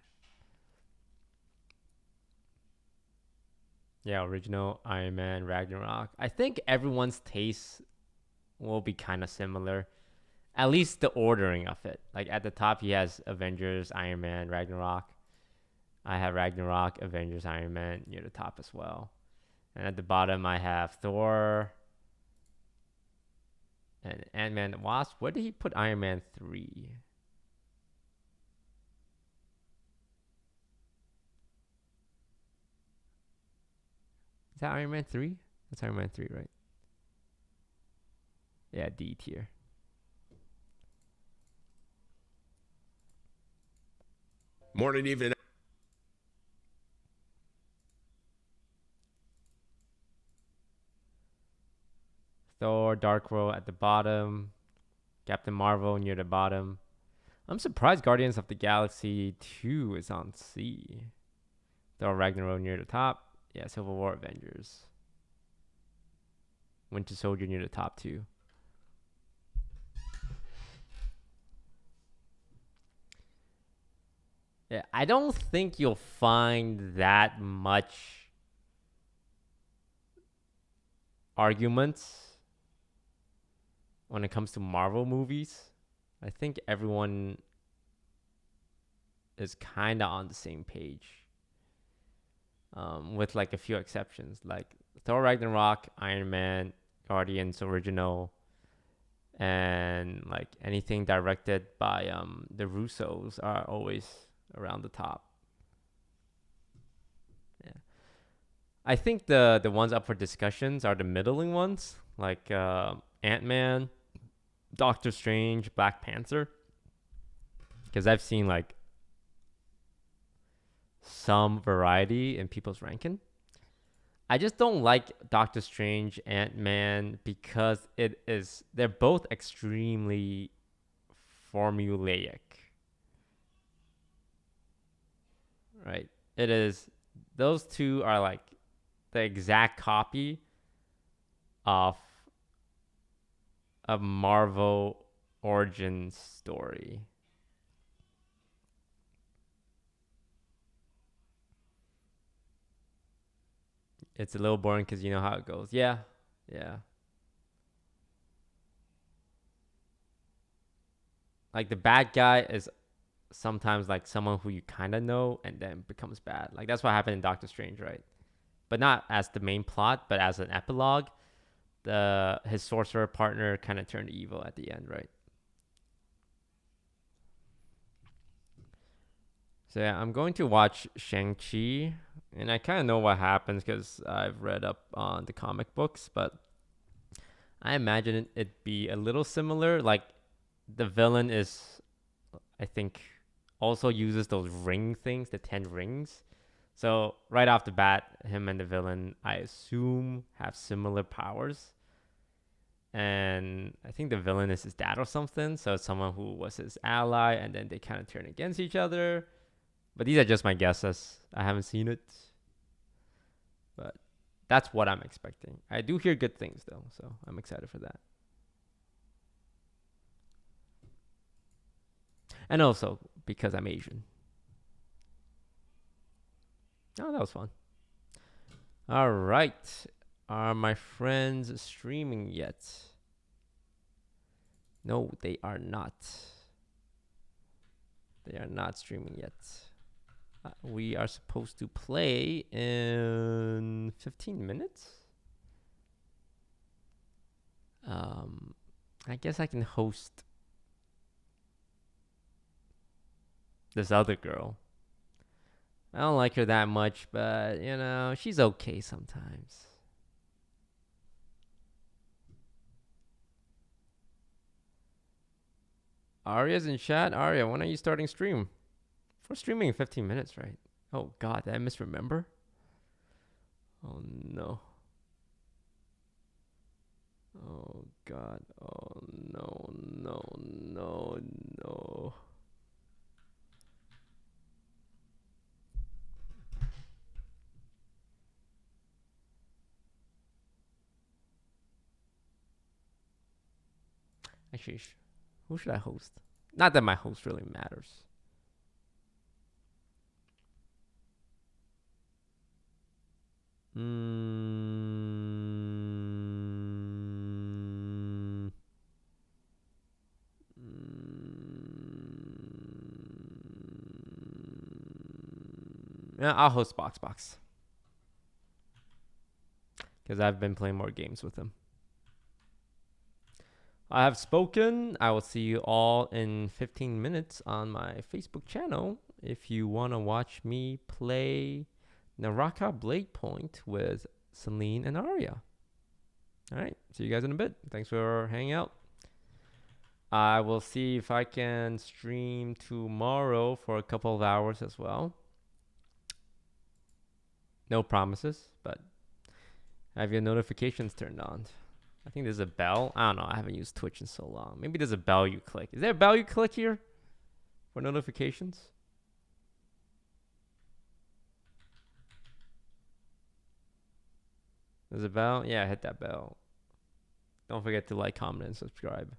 Yeah, original Iron Man, Ragnarok. I think everyone's taste will be kind of similar. At least the ordering of it. Like at the top, he has Avengers, Iron Man, Ragnarok. I have Ragnarok, Avengers, Iron Man near the top as well. And at the bottom, I have Thor and Ant-Man and the Wasp. Where did he put Iron Man 3? Is that Iron Man 3? That's Iron Man 3, right? Yeah, D tier. Morning, evening. Thor, Dark World at the bottom. Captain Marvel near the bottom. I'm surprised Guardians of the Galaxy 2 is on C. Thor, Ragnarok near the top. Yeah, Civil War, Avengers. Winter Soldier near the top too. Yeah, I don't think you'll find that much arguments when it comes to Marvel movies. I think everyone is kind of on the same page, with like a few exceptions, like Thor Ragnarok, Iron Man, Guardians original, and like anything directed by the Russos are always around the top. Yeah, I think the ones up for discussions are the middling ones, like Ant-Man, Doctor Strange, Black Panther, because I've seen like some variety in people's ranking. I just don't like Doctor Strange, Ant-Man, because they're both extremely formulaic. Right? It is, those two are like the exact copy of a Marvel origin story. It's a little boring because you know how it goes. Yeah. Like the bad guy is sometimes like someone who you kind of know and then becomes bad. Like that's what happened in Doctor Strange, right? But not as the main plot, but as an epilogue. His sorcerer partner kind of turned evil at the end, right? So yeah, I'm going to watch Shang-Chi, and I kind of know what happens because I've read up on the comic books, but I imagine it'd be a little similar. Like the villain is, I think, also uses those ring things, the 10 rings. So right off the bat, him and the villain, I assume, have similar powers. And I think the villain is his dad or something. So it's someone who was his ally, and then they kind of turn against each other. But these are just my guesses. I haven't seen it. But that's what I'm expecting. I do hear good things, though. So I'm excited for that. And also because I'm Asian. Oh, that was fun. All right. Are my friends streaming yet? No, they are not. They are not streaming yet. We are supposed to play in 15 minutes. I guess I can host this other girl. I don't like her that much, but you know, she's okay sometimes. Arya's in chat. Arya, when are you starting stream? We're streaming in 15 minutes, right? Oh god, did I misremember? Oh no. Oh god. Oh no. Actually, who should I host? Not that my host really matters. Yeah, I'll host Box. Because I've been playing more games with him. I have spoken. I will see you all in 15 minutes on my Facebook channel if you want to watch me play Naraka Blade Point with Celine and Arya. All right. See you guys in a bit. Thanks for hanging out. I will see if I can stream tomorrow for a couple of hours as well. No promises, but have your notifications turned on. I think there's a bell. I don't know. I haven't used Twitch in so long. Maybe there's a bell you click. Is there a bell you click here for notifications? There's a bell? Yeah, hit that bell. Don't forget to like, comment, and subscribe.